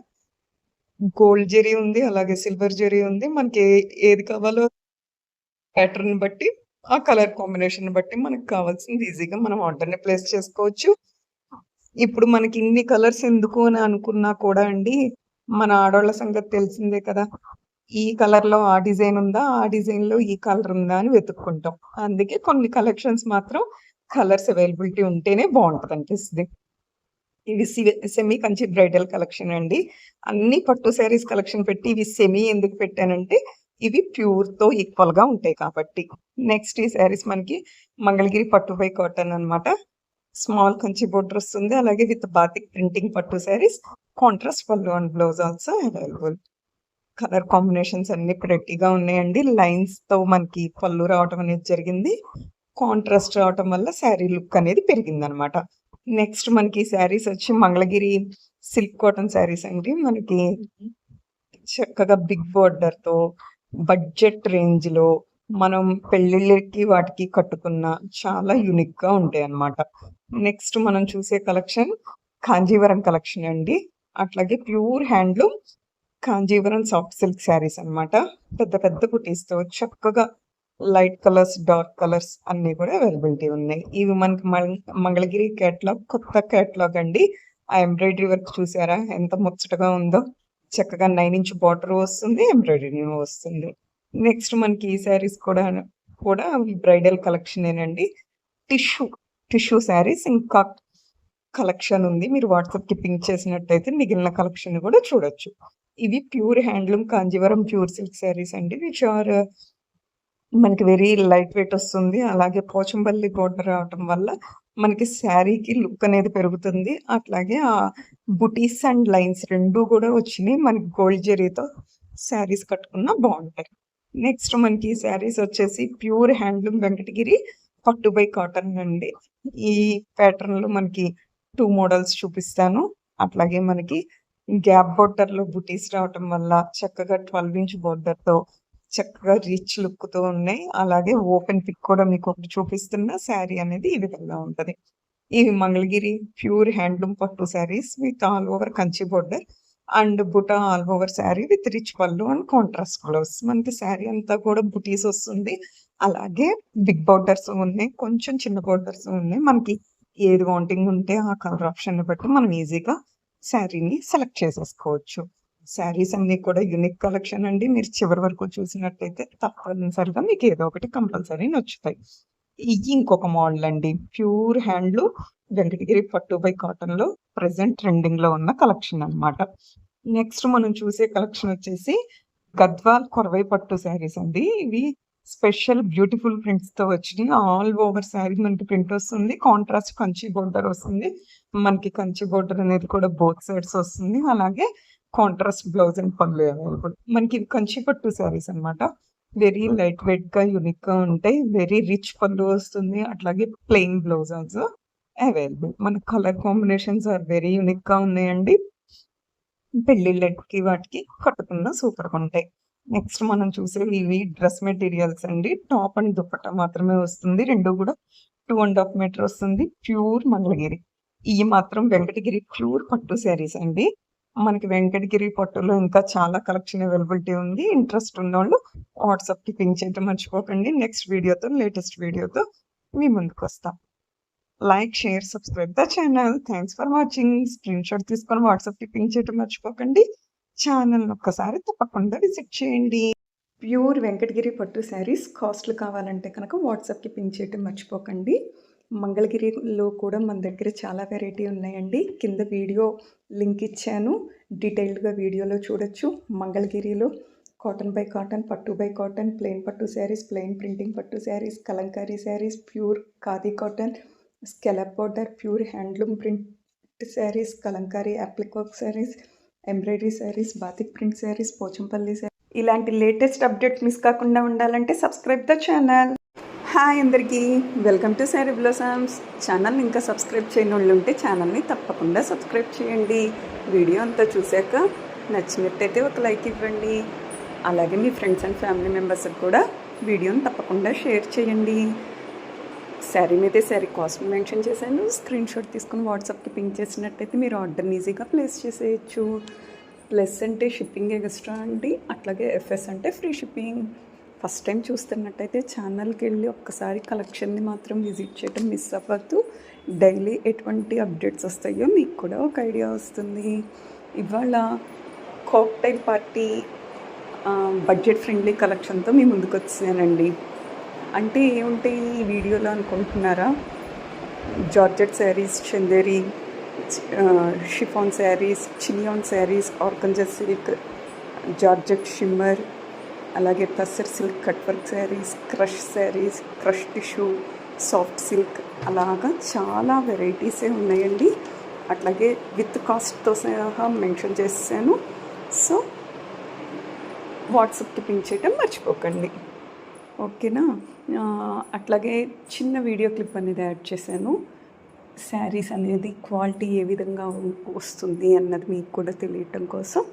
గోల్డ్ జెరీ ఉంది. అలాగే సిల్వర్ జెరీ ఉంది. మనకి ఏది కావాలో ప్యాటర్న్ బట్టి, ఆ కలర్ కాంబినేషన్ బట్టి మనకు కావాల్సింది ఈజీగా మనం ఆర్డర్‌ని ప్లేస్ చేసుకోవచ్చు. ఇప్పుడు మనకి ఇన్ని కలర్స్ ఎందుకు అని అనుకున్నా కూడా అండి, మన ఆడోళ్ళ సంగతి తెలిసిందే కదా! ఈ కలర్‌లో ఆ డిజైన్ ఉందా? ఆ డిజైన్‌లో ఈ కలర్ ఉందా? అని వెతుక్కుంటాం. అందుకే కొన్ని కలెక్షన్స్ మాత్రం కలర్స్ అవైలబిలిటీ ఉంటేనే బావుంటదనిపిస్తది. ఇవి సెమీ కంచి బ్రైడల్ కలెక్షన్ అండి. అన్ని పట్టు శారీస్ కలెక్షన్ పెట్టి ఇవి సెమీ ఎందుకు పెట్టానంటే, ఇవి ప్యూర్‌తో ఈక్వల్‌గా ఉంటాయి కాబట్టి. నెక్స్ట్ ఈ శారీస్ మనకి మంగళగిరి పట్టు బై కాటన్ అన్నమాట. స్మాల్ కంచి బోర్డర్ వస్తుంది. అలాగే విత్ బాతిక్ ప్రింటింగ్ పట్టు శారీస్. కాంట్రాస్ట్ పళ్ళు and blouse also available. Colour combinations అన్నీ ప్రెట్టీగా ఉన్నాయండి. లైన్స్‌తో మనకి పళ్ళు రావటం అనేది జరిగింది. కాంట్రాస్ట్ రావటం వల్ల శారీ లుక్ అనేది పెరిగిందనమాట. నెక్స్ట్ మనకి శారీస్ వచ్చి మంగళగిరి సిల్క్ కాటన్ శారీస్ అండి. మనకి చక్కగా బిగ్ బోర్డర్‌తో బడ్జెట్ రేంజ్‌లో మనం పెళ్ళిళ్ళకి వాటికి కట్టుకున్న చాలా యూనిక్‌గా ఉంటాయన్నమాట. నెక్స్ట్ మనం చూసే కలెక్షన్ కాంజీవరం కలెక్షన్ అండి. అట్లాగే pure handloom Kanjeevaram soft silk saris అన్నమాట. పెద్ద పెద్ద బుటీస్‌తో చక్కగా లైట్ కలర్స్, డార్క్ కలర్స్ అన్నీ కూడా అవైలబిలిటీ ఉన్నాయి. ఇవి మనకి మంగళగిరి కేటలాగ్ కొత్త కేటలాగ్ అండి. ఆ ఎంబ్రాయిడరీ వర్క్ చూసారా ఎంత ముచ్చటగా ఉందో? చక్కగా 9 ఇంచ్ బార్డర్ వస్తుంది. ఎంబ్రాయిడరీ వస్తుంది. నెక్స్ట్ మనకి ఈ శారీస్ కూడా బ్రైడల్ కలెక్షనేనండి. టిష్యూ, టిష్యూ శారీస్ ఇంకా కలెక్షన్ ఉంది. మీరు వాట్సాప్‌కి పింక్ చేసినట్టయితే మిగిలిన కలెక్షన్ కూడా చూడొచ్చు. ఇవి pure handloom Kanjeevaram pure silk saris అండి. విచ్ ఆర్ మనకి వెరీ లైట్ వెయిట్ వస్తుంది. అలాగే పోచంపల్లి బోర్డర్ రావటం వల్ల మనకి శారీకి లుక్ అనేది పెరుగుతుంది. అట్లాగే బుటీస్ అండ్ లైన్స్ 2 కూడా వచ్చినియి. మనకి గోల్డ్ జరీతో శారీస్ కట్టుకున్నా బావుంటాయి. నెక్స్ట్ మనకి ఈ శారీస్ వచ్చేసి ప్యూర్ హ్యాండ్లూమ్ వెంకటగిరి పట్టు బై కాటన్ అండి. ఈ ప్యాటర్న్‌లో మనకి 2 మోడల్స్ చూపిస్తాను. అట్లాగే మనకి గ్యాప్ బోర్డర్‌లో బుటీస్ రావటం వల్ల చక్కగా 12 ఇంచ్ బోర్డర్‌తో చక్కగా రిచ్ లుక్‌తో ఉన్నాయి. అలాగే ఓపెన్ పిక్ కూడా మీకొకటి చూపిస్తున్నా. శారీ అనేది ఈ విధంగా ఉంటది. ఇవి మంగళగిరి ప్యూర్ హ్యాండ్లూమ్ పట్టు saris with all over Kanchi border and buta all over sari with rich పళ్ళు అండ్ కాంట్రాస్ట్ బ్లౌజ్. మనకి శారీ అంతా కూడా బుటీస్ వస్తుంది. అలాగే బిగ్ బోర్డర్స్ ఉన్నాయి. కొంచెం చిన్న బోర్డర్స్ ఉన్నాయి. మనకి ఏది వాంటింగ్ ఉంటే ఆ కలర్ ఆప్షన్‌ని బట్టి మనం ఈజీగా శారీని సెలెక్ట్ చేసేసుకోవచ్చు. శారీస్ అన్నీ కూడా యూనిక్ కలెక్షన్ అండి. మీరు చివరి వరకు చూసినట్టయితే తప్పనిసరిగా మీకు ఏదో ఒకటి కంపల్సరీ నచ్చుతాయి. ఇది ఇంకొక మోడల్ అండి. ప్యూర్ హ్యాండ్లూమ్ వెంకటగిరి పట్టు బై కాటన్‌లో ప్రెజెంట్ ట్రెండింగ్‌లో ఉన్న కలెక్షన్ అన్నమాట. నెక్స్ట్ మనం చూసే కలెక్షన్ వచ్చేసి గద్వాల్ కొరవై పట్టు శారీస్ అండి. ఇవి స్పెషల్ బ్యూటిఫుల్ ప్రింట్స్‌తో వచ్చినియి. ఆల్ ఓవర్ శారీ మనకి ప్రింట్ వస్తుంది. కాంట్రాస్ట్ కంచి బోర్డర్ వస్తుంది. మనకి కంచి బోర్డర్ అనేది కూడా బోత్ సైడ్స్ వస్తుంది. అలాగే కాంట్రాస్ట్ బ్లౌజ్ అండ్ పళ్ళు అవైలబుల్. మనకి ఇవి కంచి పట్టు శారీస్ అన్నమాట. వెరీ లైట్ వెయిట్‌గా, యూనిక్‌గా ఉంటాయి. వెరీ రిచ్ పళ్ళు వస్తుంది. అట్లాగే ప్లెయిన్ బ్లౌజ్ ఆల్సో అవైలబుల్. మన కలర్ కాంబినేషన్స్ ఆర్ వెరీ యూనిక్‌గా ఉన్నాయండి. పెళ్ళిళ్ళకి వాటికి కట్టుకున్న సూపర్‌గా ఉంటాయి. నెక్స్ట్ మనం చూసేవి ఇవి డ్రెస్ మెటీరియల్స్ అండి. టాప్ అండ్ దుపట్టా మాత్రమే వస్తుంది. 2 కూడా 2 ½ మీటర్ వస్తుంది. ప్యూర్ మంగళగిరి. ఇయి మాత్రం వెంకటగిరి ప్యూర్ పట్టు శారీస్ అండి. మనకి వెంకటగిరి పట్టులో ఇంకా చాలా కలెక్షన్ అవైలబిలిటీ ఉంది. ఇంట్రెస్ట్ ఉన్నోళ్ళు వాట్సాప్‌కి పింక్ చేయటం మర్చిపోకండి. నెక్స్ట్ వీడియోతో లేటెస్ట్ వీడియోతో మీ ముందుకొస్తా. Like, share, subscribe the channel. Thanks for watching. Screenshot తీసుకొని వాట్సాప్‌కి పింక్ చేయటం మర్చిపోకండి. ఛానల్‌ని ఒక్కసారి తప్పకుండా విజిట్ చేయండి. ప్యూర్ వెంకటగిరి పట్టు శారీస్ కాస్ట్‌లు కావాలంటే కనుక వాట్సాప్‌కి పింక్ చేయటం మర్చిపోకండి. మంగళగిరిలో కూడా మన దగ్గర చాలా వెరైటీ ఉన్నాయండి. కింద వీడియో లింక్ ఇచ్చాను. డీటెయిల్డ్‌గా వీడియోలో చూడొచ్చు. మంగళగిరిలో కాటన్ బై కాటన్, పట్టు బై కాటన్, ప్లెయిన్ పట్టు శారీస్, ప్లెయిన్ ప్రింటింగ్ పట్టు saris, kalamkari saris, pure khadi cotton, scallop border, pure handloom print saris, kalamkari applique work saris, embroidery saris, batik print saris, Pochampally sari ఇలాంటి లేటెస్ట్ అప్డేట్ మిస్ కాకుండా ఉండాలంటే సబ్స్క్రైబ్ ద ఛానల్. హాయ్ అందరికీ, welcome to Saree Blossoms. Channel ఇంకా subscribe చేయని వాళ్ళు ఉంటే ఛానల్ని తప్పకుండా సబ్స్క్రైబ్ చేయండి. వీడియో అంతా చూశాక నచ్చినట్టయితే ఒక లైక్ ఇవ్వండి. అలాగే మీ ఫ్రెండ్స్ అండ్ ఫ్యామిలీ మెంబర్స్కి కూడా వీడియోని తప్పకుండా షేర్ చేయండి. శారీ మీదే శారీ కాస్ట్ మెన్షన్ చేశాను. స్క్రీన్ షాట్ తీసుకుని వాట్సాప్కి పింక్ చేసినట్టయితే మీరు ఆర్డర్ని ఈజీగా ప్లేస్ చేసేయచ్చు. ప్లస్ అంటే షిప్పింగ్ ఎక్స్ట్రా అండి, అట్లాగే ఎఫ్ఎస్ అంటే ఫ్రీ షిప్పింగ్. ఫస్ట్ టైం చూస్తున్నట్టయితే ఛానల్కి వెళ్ళి ఒక్కసారి కలెక్షన్ని మాత్రం విజిట్ చేయడం మిస్ అవ్వద్దు. డైలీ ఎటువంటి అప్డేట్స్ వస్తాయో మీకు కూడా ఒక ఐడియా వస్తుంది. ఇవాళ కాక్టైల్ పార్టీ బడ్జెట్ ఫ్రెండ్లీ కలెక్షన్తో మీ ముందుకు వచ్చానండి. అంటే ఏముంటాయి ఈ వీడియోలో అనుకుంటున్నారా? జార్జెట్ శారీస్, చందేరి షిఫాన్ శారీస్, చినియాన్ saris, organza silk, georgette shimmer, అలాగే tussar silk cut work saris, crush saris, crush tissue, soft silk, అలాగా చాలా వెరైటీసే ఉన్నాయండి. అట్లాగే విత్ కాస్ట్తో సహా మెన్షన్ చేశాను. సో వాట్సాప్కి పింక్ చేయడం మర్చిపోకండి, ఓకేనా? అట్లాగే చిన్న వీడియో క్లిప్ అనేది యాడ్ చేశాను. శారీస్ అనేది క్వాలిటీ ఏ విధంగా వస్తుంది అన్నది మీకు కూడా తెలియటం కోసం.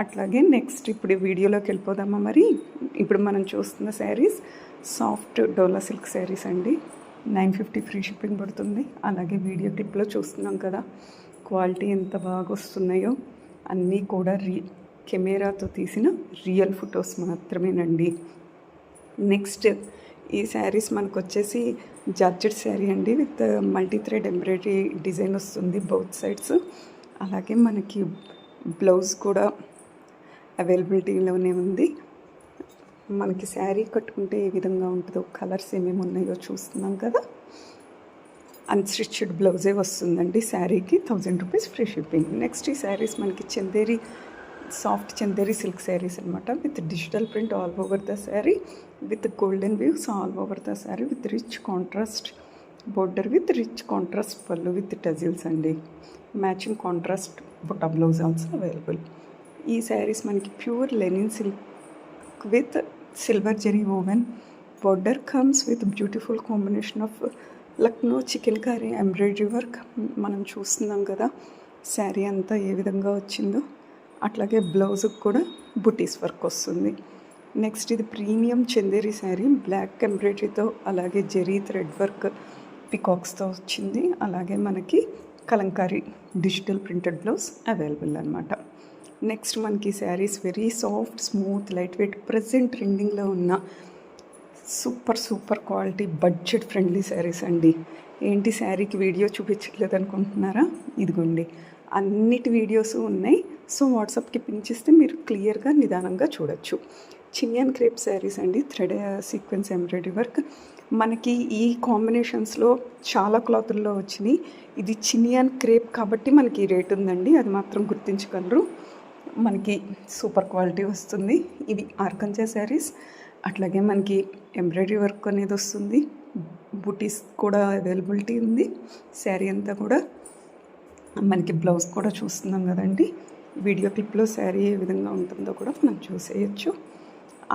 అట్లాగే నెక్స్ట్ ఇప్పుడు వీడియోలోకి వెళ్ళిపోదామా? మరి ఇప్పుడు మనం చూస్తున్న శారీస్ సాఫ్ట్ డోలా సిల్క్ శారీస్ అండి. 950 ఫ్రీ షిప్పింగ్ పడుతుంది. అలాగే వీడియో క్లిప్లో చూస్తున్నాం కదా క్వాలిటీ ఎంత బాగా వస్తున్నాయో. అన్నీ కూడా కెమెరాతో తీసిన రియల్ ఫొటోస్ మాత్రమేనండి. నెక్స్ట్ ఈ శారీస్ మనకు వచ్చేసి జార్జెట్ శారీ అండి, with multi thread embroidery design వస్తుంది బౌత్ సైడ్స్. అలాగే మనకి బ్లౌజ్ కూడా అవైలబిలిటీలోనే ఉంది. మనకి శారీ కట్టుకుంటే ఏ విధంగా ఉంటుందో, కలర్స్ ఏమేమి ఉన్నాయో చూస్తున్నాం కదా. అన్స్టిచ్డ్ బ్లౌజే వస్తుందండి శారీకి. 1000 రూపీస్ ఫ్రీ షిప్పింగ్. నెక్స్ట్ ఈ శారీస్ మనకి చందేరి సాఫ్ట్ చందేరి సిల్క్ శారీస్ అనమాట, with digital print all over the sari, with golden weaves all over the sari, with rich contrast border, with rich contrast పళ్ళు, విత్ టజిల్స్ అండి. Matching contrast buta blouse also available. ఈ శారీస్ మనకి pure linen silk with silver zari woven. Border comes with beautiful combination of Lucknow chikankari embroidery work. మనం చూస్తున్నాం కదా శారీ అంతా ఏ విధంగా వచ్చిందో. అట్లాగే బ్లౌజ్కి కూడా బుటీస్ వర్క్ వస్తుంది. నెక్స్ట్ ఇది ప్రీమియం చందేరి శారీ, బ్లాక్ ఎంబ్రాయిడరీతో, అలాగే జెరీ థ్రెడ్ వర్క్ పికాక్స్తో వచ్చింది. అలాగే మనకి Kalamkari digital printed blouse available అనమాట. నెక్స్ట్ మనకి saris very soft, smooth, light weight, present ట్రెండింగ్లో ఉన్న super quality budget friendly saris అండి. ఏంటి శారీకి వీడియో చూపించట్లేదు అనుకుంటున్నారా? ఇదిగోండి అన్నిటి వీడియోస్ ఉన్నాయి. సో వాట్సాప్కి పింక్ చేస్తే మీరు క్లియర్గా నిదానంగా చూడొచ్చు. చినియన్ క్రేప్ శారీస్ అండి, థ్రెడ్ సీక్వెన్స్ ఎంబ్రాయిడరీ వర్క్. మనకి ఈ కాంబినేషన్స్లో చాలా క్లాతుల్లో వచ్చినాయి. ఇది చినియన్ క్రేప్ కాబట్టి మనకి ఈ రేట్ ఉందండి, అది మాత్రం గుర్తించగలరు. మనకి సూపర్ క్వాలిటీ వస్తుంది. ఇవి ఆర్గంజా శారీస్. అట్లాగే మనకి ఎంబ్రాయిడరీ వర్క్ అనేది వస్తుంది, బుటీస్ కూడా అవైలబిలిటీ ఉంది. శారీ అంతా కూడా మనకి బ్లౌజ్ కూడా చూస్తున్నాం కదండి. వీడియో క్లిప్లో శారీ ఏ విధంగా ఉంటుందో కూడా మనం చూసేయచ్చు.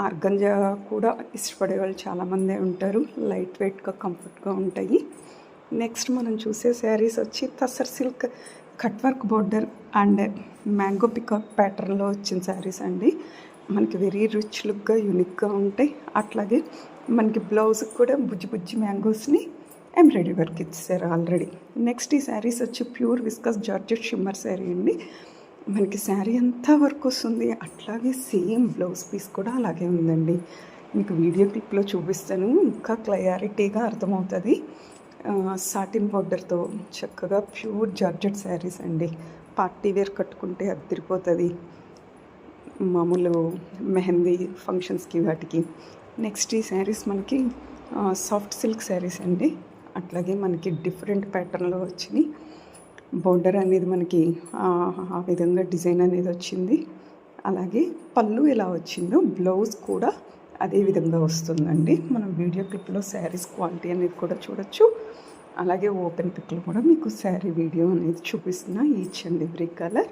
ఆర్గంజా కూడా ఇష్టపడే వాళ్ళు చాలామందే ఉంటారు, లైట్ వెయిట్గా కంఫర్ట్గా ఉంటాయి. నెక్స్ట్ మనం చూసే శారీస్ వచ్చి tussar silk cut work border and mango peacock ప్యాటర్న్లో వచ్చిన శారీస్ అండి. మనకి వెరీ రిచ్ లుక్గా యూనిక్గా ఉంటాయి. అట్లాగే మనకి బ్లౌజ్కి కూడా బుజ్జి మ్యాంగోస్ని ఎంబ్రాయిడరీ వర్క్ ఇచ్చారు ఆల్రెడీ. నెక్స్ట్ ఈ శారీస్ వచ్చి pure viscous georgette shimmer sari అండి. మనకి శారీ అంతా వర్క్ వస్తుంది. అట్లాగే సేమ్ బ్లౌజ్ పీస్ కూడా అలాగే ఉందండి. మీకు వీడియో క్లిప్లో చూపిస్తాను, ఇంకా క్లారిటీగా అర్థమవుతుంది. సాటిన్ బోర్డర్తో చక్కగా ప్యూర్ జార్జెట్ శారీస్ అండి. పార్టీ వేర్ కట్టుకుంటే అద్దరిపోతుంది, మామూలు మెహందీ ఫంక్షన్స్కి వాటికి. నెక్స్ట్ ఈ శారీస్ మనకి సాఫ్ట్ సిల్క్ శారీస్ అండి. అట్లాగే మనకి డిఫరెంట్ ప్యాటర్న్లో వచ్చినాయి. బోర్డర్ అనేది మనకి ఆ విధంగా డిజైన్ అనేది వచ్చింది. అలాగే పళ్ళు ఎలా వచ్చిందో బ్లౌజ్ కూడా అదే విధంగా వస్తుందండి. మనం వీడియో క్లిప్లో శారీస్ క్వాలిటీ అనేది కూడా చూడొచ్చు. అలాగే ఓపెన్ పిక్లో కూడా మీకు శారీ వీడియో అనేది చూపిస్తున్నా, ఈచ్ అండ్ ఎవ్రీ కలర్.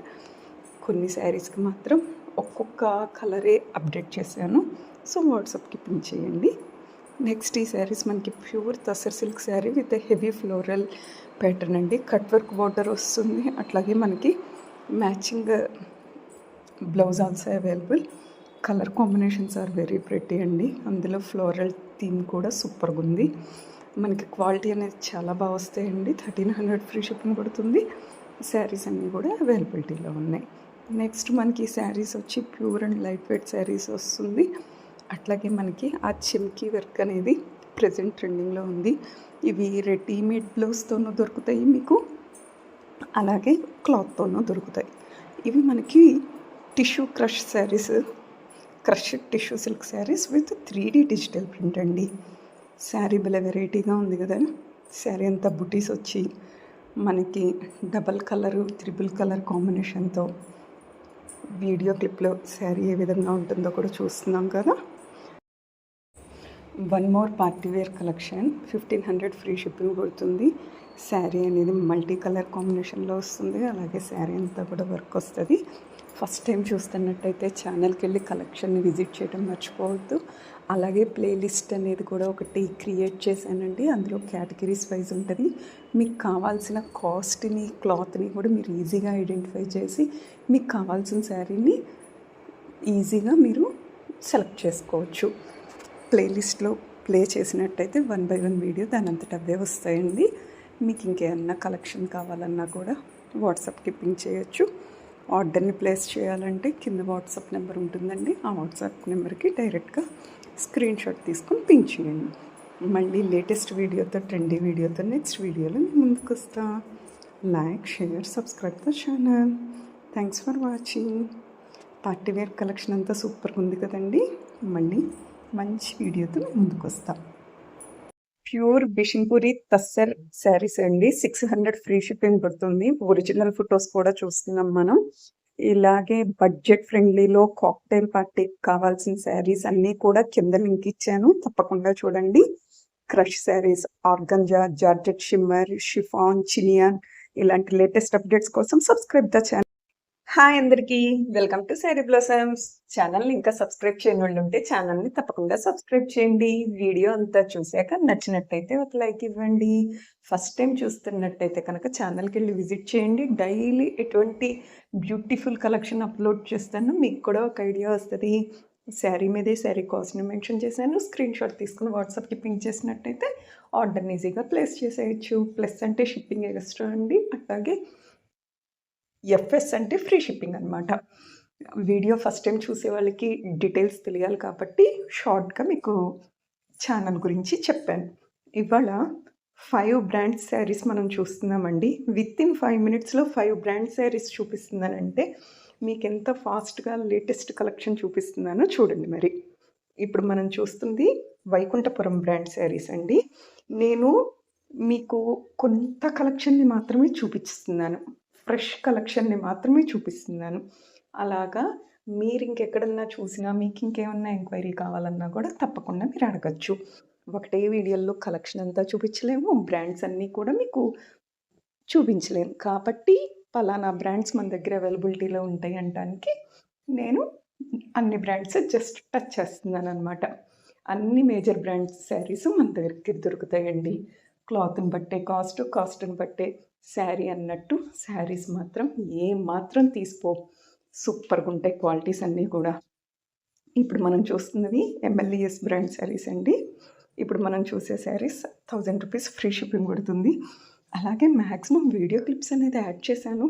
కొన్ని శారీస్కి మాత్రం ఒక్కొక్క కలరే అప్డేట్ చేశాను, సో వాట్సాప్కి పింక్ చేయండి. నెక్స్ట్ ఈ శారీస్ మనకి pure tussar silk sari with heavy floral pattern అండి. కట్ వర్క్ బార్డర్ వస్తుంది, అట్లాగే మనకి matching blouse also available. Colour combinations are very pretty అండి. అందులో ఫ్లోరల్ థీమ్ కూడా సూపర్గా ఉంది. మనకి క్వాలిటీ అనేది చాలా బాగా వస్తాయండి. 1300 ఫ్రీ షిప్పింగ్ పడుతుంది. శారీస్ అన్నీ కూడా అవైలబిలిటీలో ఉన్నాయి. నెక్స్ట్ మనకి శారీస్ వచ్చి pure and light weight saris వస్తుంది. అట్లాగే మనకి ఆ చిమ్కీ వర్క్ అనేది ప్రజెంట్ ట్రెండింగ్లో ఉంది. ఇవి రెడీమేడ్ బ్లౌజ్తోనూ దొరుకుతాయి మీకు, అలాగే క్లాత్తోనూ దొరుకుతాయి. ఇవి మనకి tissue crush saris, crush tissue silk saris with 3D digital print అండి. శారీ భలే వెరైటీగా ఉంది కదా. శారీ అంతా బుటీస్ వచ్చి మనకి డబల్ కలరు, త్రిబుల్ కలర్ కాంబినేషన్తో వీడియో క్లిప్లో శారీ ఏ విధంగా ఉంటుందో కూడా చూస్తున్నాం కదా. One more party wear collection, 1500 free shipping పడుతుంది. శారీ అనేది మల్టీ కలర్ కాంబినేషన్లో వస్తుంది, అలాగే శారీ అంతా కూడా వర్క్ వస్తుంది. ఫస్ట్ టైం చూస్తున్నట్టయితే ఛానల్కి వెళ్ళి కలెక్షన్ని విజిట్ చేయడం మర్చిపోవద్దు. అలాగే ప్లేలిస్ట్ అనేది కూడా ఒకటి క్రియేట్ చేశానండి. అందులో కేటగిరీస్ వైజ్ ఉంటుంది. మీకు కావాల్సిన కాస్ట్ని, క్లాత్ని కూడా మీరు ఈజీగా ఐడెంటిఫై చేసి మీకు కావాల్సిన శారీని ఈజీగా మీరు సెలెక్ట్ చేసుకోవచ్చు. ప్లేలిస్ట్లో ప్లే చేసినట్టయితే 1 by 1 వీడియో దాని అంతటా అవే వస్తాయండి. మీకు ఇంకేమన్నా కలెక్షన్ కావాలన్నా కూడా వాట్సాప్కి పింక్ చేయొచ్చు. ఆర్డర్ని ప్లేస్ చేయాలంటే కింద వాట్సాప్ నెంబర్ ఉంటుందండి. ఆ వాట్సాప్ నెంబర్కి డైరెక్ట్గా స్క్రీన్ షాట్ తీసుకొని పింక్ చేయండి. మళ్ళీ లేటెస్ట్ వీడియోతో, ట్రెండీ వీడియోతో నెక్స్ట్ వీడియోలో నేను ముందుకు వస్తా. Like, share, subscribe the channel. Thanks for watching. Party wear collection అంతా సూపర్గా ఉంది కదండి. మళ్ళీ మంచి వీడియోతో ముందుకు వస్తాం. ప్యూర్ బిషన్పూరి తస్సర్ శారీస్ అండి. 600 ఫ్రీ షిప్పింగ్ పడుతుంది. ఒరిజినల్ ఫొటోస్ కూడా చూస్తున్నాం మనం. ఇలాగే బడ్జెట్ ఫ్రెండ్లీలో కాక్టైల్ పార్టీకి కావాల్సిన శారీస్ అన్నీ కూడా కింద లింక్ ఇచ్చాను, తప్పకుండా చూడండి. Crush saris, organza, georgette, shimmer, chiffon, చినియాన్ ఇలాంటి లేటెస్ట్ అప్డేట్స్ కోసం సబ్స్క్రైబ్ ద ఛానల్. హాయ్ అందరికీ, వెల్కమ్ టు శారీ బ్లాసమ్స్. ఛానల్ని ఇంకా సబ్స్క్రైబ్ చేయని వాళ్ళు ఉంటే ఛానల్ని తప్పకుండా సబ్స్క్రైబ్ చేయండి. వీడియో అంతా చూశాక నచ్చినట్టయితే ఒక లైక్ ఇవ్వండి. ఫస్ట్ టైం చూస్తున్నట్టయితే కనుక ఛానల్కి వెళ్ళి విజిట్ చేయండి. డైలీ ఎటువంటి బ్యూటిఫుల్ కలెక్షన్ అప్లోడ్ చేస్తాను, మీకు కూడా ఒక ఐడియా వస్తుంది. శారీ మీదే శారీ కాస్ట్ని మెన్షన్ చేశాను. స్క్రీన్ షాట్ తీసుకుని వాట్సాప్కి పింక్ చేసినట్టయితే ఆర్డర్ని ఈజీగా ప్లేస్ చేసేయచ్చు. ప్లస్ అంటే షిప్పింగ్ ఎక్స్ట్రా అండి, అట్లాగే ఎఫ్ఎస్ అంటే ఫ్రీ షిప్పింగ్ అనమాట. వీడియో ఫస్ట్ టైం చూసే వాళ్ళకి డీటెయిల్స్ తెలియాలి కాబట్టి షార్ట్గా మీకు ఛానల్ గురించి చెప్పాను. ఇవాళ 5 బ్రాండ్ శారీస్ మనం చూస్తున్నామండి. వితిన్ 5 minutesలో 5 బ్రాండ్ శారీస్ చూపిస్తున్నానంటే మీకు ఎంత ఫాస్ట్గా లేటెస్ట్ కలెక్షన్ చూపిస్తున్నానో చూడండి. మరి ఇప్పుడు మనం చూస్తుంది వైకుంఠపురం బ్రాండ్ శారీస్ అండి. నేను మీకు కొంత కలెక్షన్ని మాత్రమే చూపిస్తున్నాను, ఫ్రెష్ కలెక్షన్ని మాత్రమే చూపిస్తున్నాను. అలాగా మీరు ఇంకెక్కడన్నా చూసినా, మీకు ఇంకేమన్నా ఎంక్వైరీ కావాలన్నా కూడా తప్పకుండా మీరు అడగచ్చు. ఒకటే వీడియోలో కలెక్షన్ అంతా చూపించలేము, బ్రాండ్స్ అన్నీ కూడా మీకు చూపించలేము. కాబట్టి పలానా బ్రాండ్స్ మన దగ్గర అవైలబిలిటీలో ఉంటాయి అనడానికి నేను అన్ని బ్రాండ్స్ జస్ట్ టచ్ చేస్తున్నాను అనమాట. అన్ని మేజర్ బ్రాండ్స్ శారీస్ మన దగ్గరికి దొరుకుతాయండి. క్లాత్ని బట్టే కాస్ట్ని బట్టే శారీ అన్నట్టు శారీస్ మాత్రం ఏ మాత్రం తీసుకో, సూపర్గా ఉంటాయి క్వాలిటీస్ అన్నీ కూడా. ఇప్పుడు మనం చూస్తున్నది MLES బ్రాండ్ శారీస్ అండి. ఇప్పుడు మనం చూసే శారీస్ 1000 రూపీస్ ఫ్రీ షిప్పింగ్ పడుతుంది. అలాగే మ్యాక్సిమం వీడియో క్లిప్స్ అనేది యాడ్ చేశాను,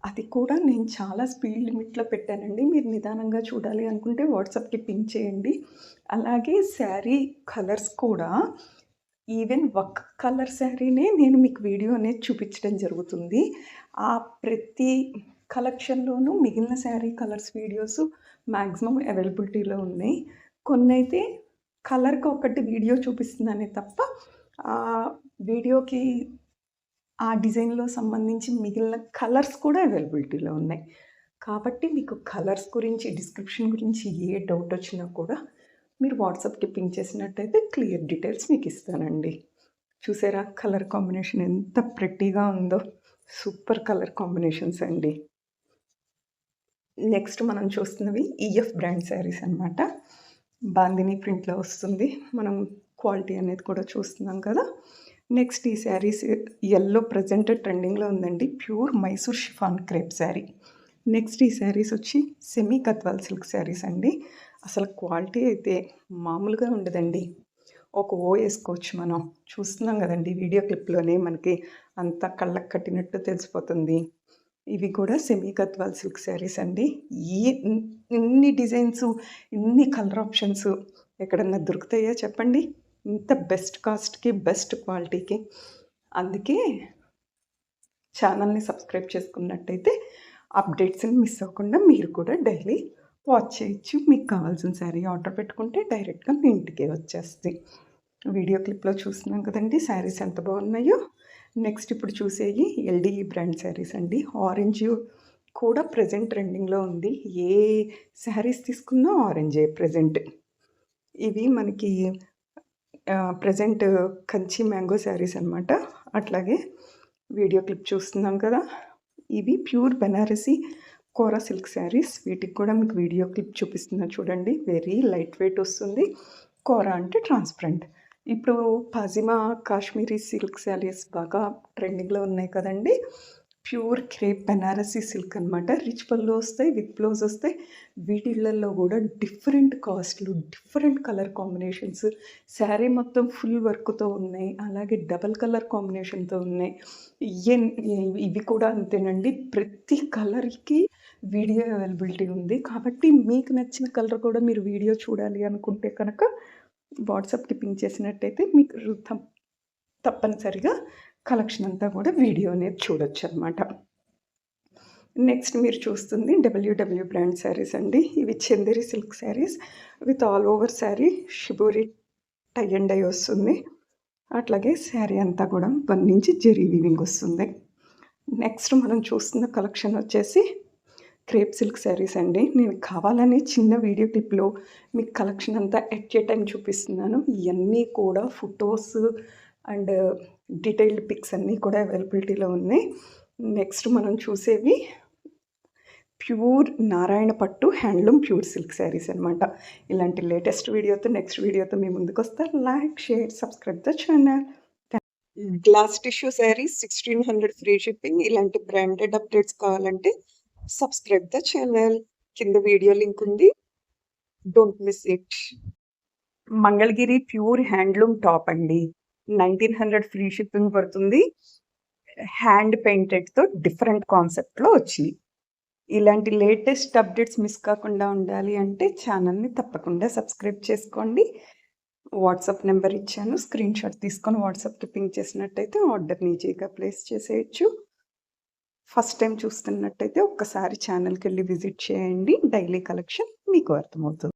అది కూడా నేను చాలా స్పీడ్ లిమిట్లో పెట్టానండి. మీరు నిదానంగా చూడాలి అనుకుంటే వాట్సాప్కి పింక్ చేయండి. అలాగే శారీ కలర్స్ కూడా ఈవెన్ ఒక కలర్ శారీనే నేను మీకు వీడియో అనేది చూపించడం జరుగుతుంది. ఆ ప్రతి కలెక్షన్లోనూ మిగిలిన శారీ కలర్స్ వీడియోస్ మ్యాక్సిమం అవైలబిలిటీలో ఉన్నాయి. కొన్ని అయితే కలర్కి ఒకటి వీడియో చూపిస్తున్నానే తప్ప ఆ వీడియోకి ఆ డిజైన్లో సంబంధించి మిగిలిన కలర్స్ కూడా అవైలబిలిటీలో ఉన్నాయి. కాబట్టి మీకు కలర్స్ గురించి, డిస్క్రిప్షన్ గురించి ఏ డౌట్ వచ్చినా కూడా మీరు వాట్సాప్కి పింక్ చేసినట్టయితే క్లియర్ డీటెయిల్స్ మీకు ఇస్తానండి. చూసారా కలర్ కాంబినేషన్ ఎంత ప్రెట్టీగా ఉందో. సూపర్ కలర్ కాంబినేషన్స్ అండి. నెక్స్ట్ మనం చూస్తున్నవి ఈఎఫ్ బ్రాండ్ శారీస్ అనమాట. బాందిని ప్రింట్లో వస్తుంది. మనం క్వాలిటీ అనేది కూడా చూస్తున్నాం కదా. నెక్స్ట్ ఈ శారీస్ యెల్లో ప్రజెంట్ ట్రెండింగ్లో ఉందండి. Pure Mysore chiffon crepe sari. Next ఈ శారీస్ వచ్చి సెమీ గద్వాల్ సిల్క్ శారీస్ అండి. అసలు క్వాలిటీ అయితే మామూలుగా ఉండదండి. ఒక ఓ వేసుకోవచ్చు మనం. చూస్తున్నాం కదండి వీడియో క్లిప్లోనే మనకి అంతా కళ్ళకు కట్టినట్టు తెలిసిపోతుంది. ఇవి కూడా సెమీ గద్వాల్ సిల్క్ శారీస్ అండి. ఇన్ని డిజైన్స్, ఇన్ని కలర్ ఆప్షన్స్ ఎక్కడన్నా దొరుకుతాయా చెప్పండి? ఇంత బెస్ట్ కాస్ట్‌కి, బెస్ట్ క్వాలిటీకి. అందుకే ఛానల్‌ని సబ్స్క్రైబ్ చేసుకున్నట్టయితే అప్డేట్స్‌ని మిస్ అవ్వకుండా మీరు కూడా డైలీ వాచ్ చేయొచ్చు. మీకు కావాల్సిన శారీ ఆర్డర్ పెట్టుకుంటే డైరెక్ట్‌గా మీ ఇంటికే వచ్చేస్తాయి. వీడియో క్లిప్లో చూస్తున్నాం కదండి శారీస్ ఎంత బాగున్నాయో. నెక్స్ట్ ఇప్పుడు చూసేవి ఎల్డీఈ బ్రాండ్ శారీస్ అండి. ఆరెంజ్ కూడా ప్రెజెంట్ ట్రెండింగ్లో ఉంది. ఏ శారీస్ తీసుకున్నా ఆరెంజే ప్రెజెంట్. ఇవి మనకి ప్రెజెంట్ కంచి మ్యాంగో శారీస్ అనమాట. అట్లాగే వీడియో క్లిప్ చూస్తున్నాం కదా. ఇవి ప్యూర్ బెనారసీ కోరా సిల్క్ శారీస్. వీటికి కూడా మీకు వీడియో క్లిప్ చూపిస్తున్నా చూడండి. వెరీ లైట్ వెయిట్ వస్తుంది. కోరా అంటే ట్రాన్స్పరెంట్. ఇప్పుడు పాజిమా కాశ్మీరీ సిల్క్ శారీస్ బాగా ట్రెండింగ్లో ఉన్నాయి కదండి. ప్యూర్ క్రేప్ బెనారసీ సిల్క్ అనమాట. రిచ్ పళ్ళు వస్తాయి, విత్ బ్లౌజ్ వస్తాయి. వీటిళ్ళల్లో కూడా డిఫరెంట్ కాస్ట్లు, డిఫరెంట్ కలర్ కాంబినేషన్స్. శారీ మొత్తం ఫుల్ వర్క్తో ఉన్నాయి. అలాగే డబల్ కలర్ కాంబినేషన్తో ఉన్నాయి. ఇవి కూడా అంతేనండి. ప్రతి కలర్కి వీడియో అవైలబిలిటీ ఉంది. కాబట్టి మీకు నచ్చిన కలర్ కూడా మీరు వీడియో చూడాలి అనుకుంటే కనుక వాట్సాప్కి పింక్ చేసినట్టయితే మీకు తప్పనిసరిగా కలెక్షన్ అంతా కూడా వీడియో అనేది చూడొచ్చు అనమాట. నెక్స్ట్ మీరు చూస్తుంది డబ్ల్యూడబ్ల్యూ బ్రాండ్ శారీస్ అండి. ఇవి Chanderi silk saris with all over sari shibori tie and dye వస్తుంది. అట్లాగే శారీ అంతా కూడా 1 నుంచి జెరీ వీవింగ్ వస్తుంది. నెక్స్ట్ మనం చూస్తున్న కలెక్షన్ వచ్చేసి క్రేప్ సిల్క్ శారీస్ అండి. నేను కావాలనే చిన్న వీడియో క్లిప్లో మీకు కలెక్షన్ అంతా ఎట్ ఏ టైం చూపిస్తున్నాను. ఇవన్నీ కూడా ఫొటోస్ అండ్ డీటెయిల్డ్ పిక్స్ అన్నీ కూడా అవైలబిలిటీలో ఉన్నాయి. నెక్స్ట్ మనం చూసేవి ప్యూర్ నారాయణ పట్టు హ్యాండ్లూమ్ ప్యూర్ సిల్క్ శారీస్ అనమాట. ఇలాంటి లేటెస్ట్ వీడియోతో నెక్స్ట్ వీడియోతో మీ ముందుకు వస్తా. Like, share, subscribe the channel. Glass tissue saris 1600 free shipping. ఇలాంటి బ్రాండెడ్ అప్డేట్స్ కావాలంటే సబ్స్క్రైబ్ ద ఛానల్. కింద వీడియో లింక్ ఉంది. Don't miss it. Mangalagiri pure handloom top అండి. 1900 ఫ్రీ షిప్పింగ్ పడుతుంది. హ్యాండ్ పెయింటెడ్తో డిఫరెంట్ కాన్సెప్ట్లో వచ్చింది. ఇలాంటి లేటెస్ట్ అప్డేట్స్ మిస్ కాకుండా ఉండాలి అంటే ఛానల్ని తప్పకుండా సబ్స్క్రైబ్ చేసుకోండి. వాట్సాప్ నెంబర్ ఇచ్చాను. స్క్రీన్ షాట్ తీసుకొని వాట్సాప్కి పింక్ చేసినట్టయితే ఆర్డర్ని ఈజీగా ప్లేస్ చేసేయచ్చు. ఫస్ట్ టైం చూస్తున్నట్టయితే ఒక్కసారి ఛానల్కి వెళ్ళి విజిట్ చేయండి. డైలీ కలెక్షన్ మీకు అర్థమవుతుంది.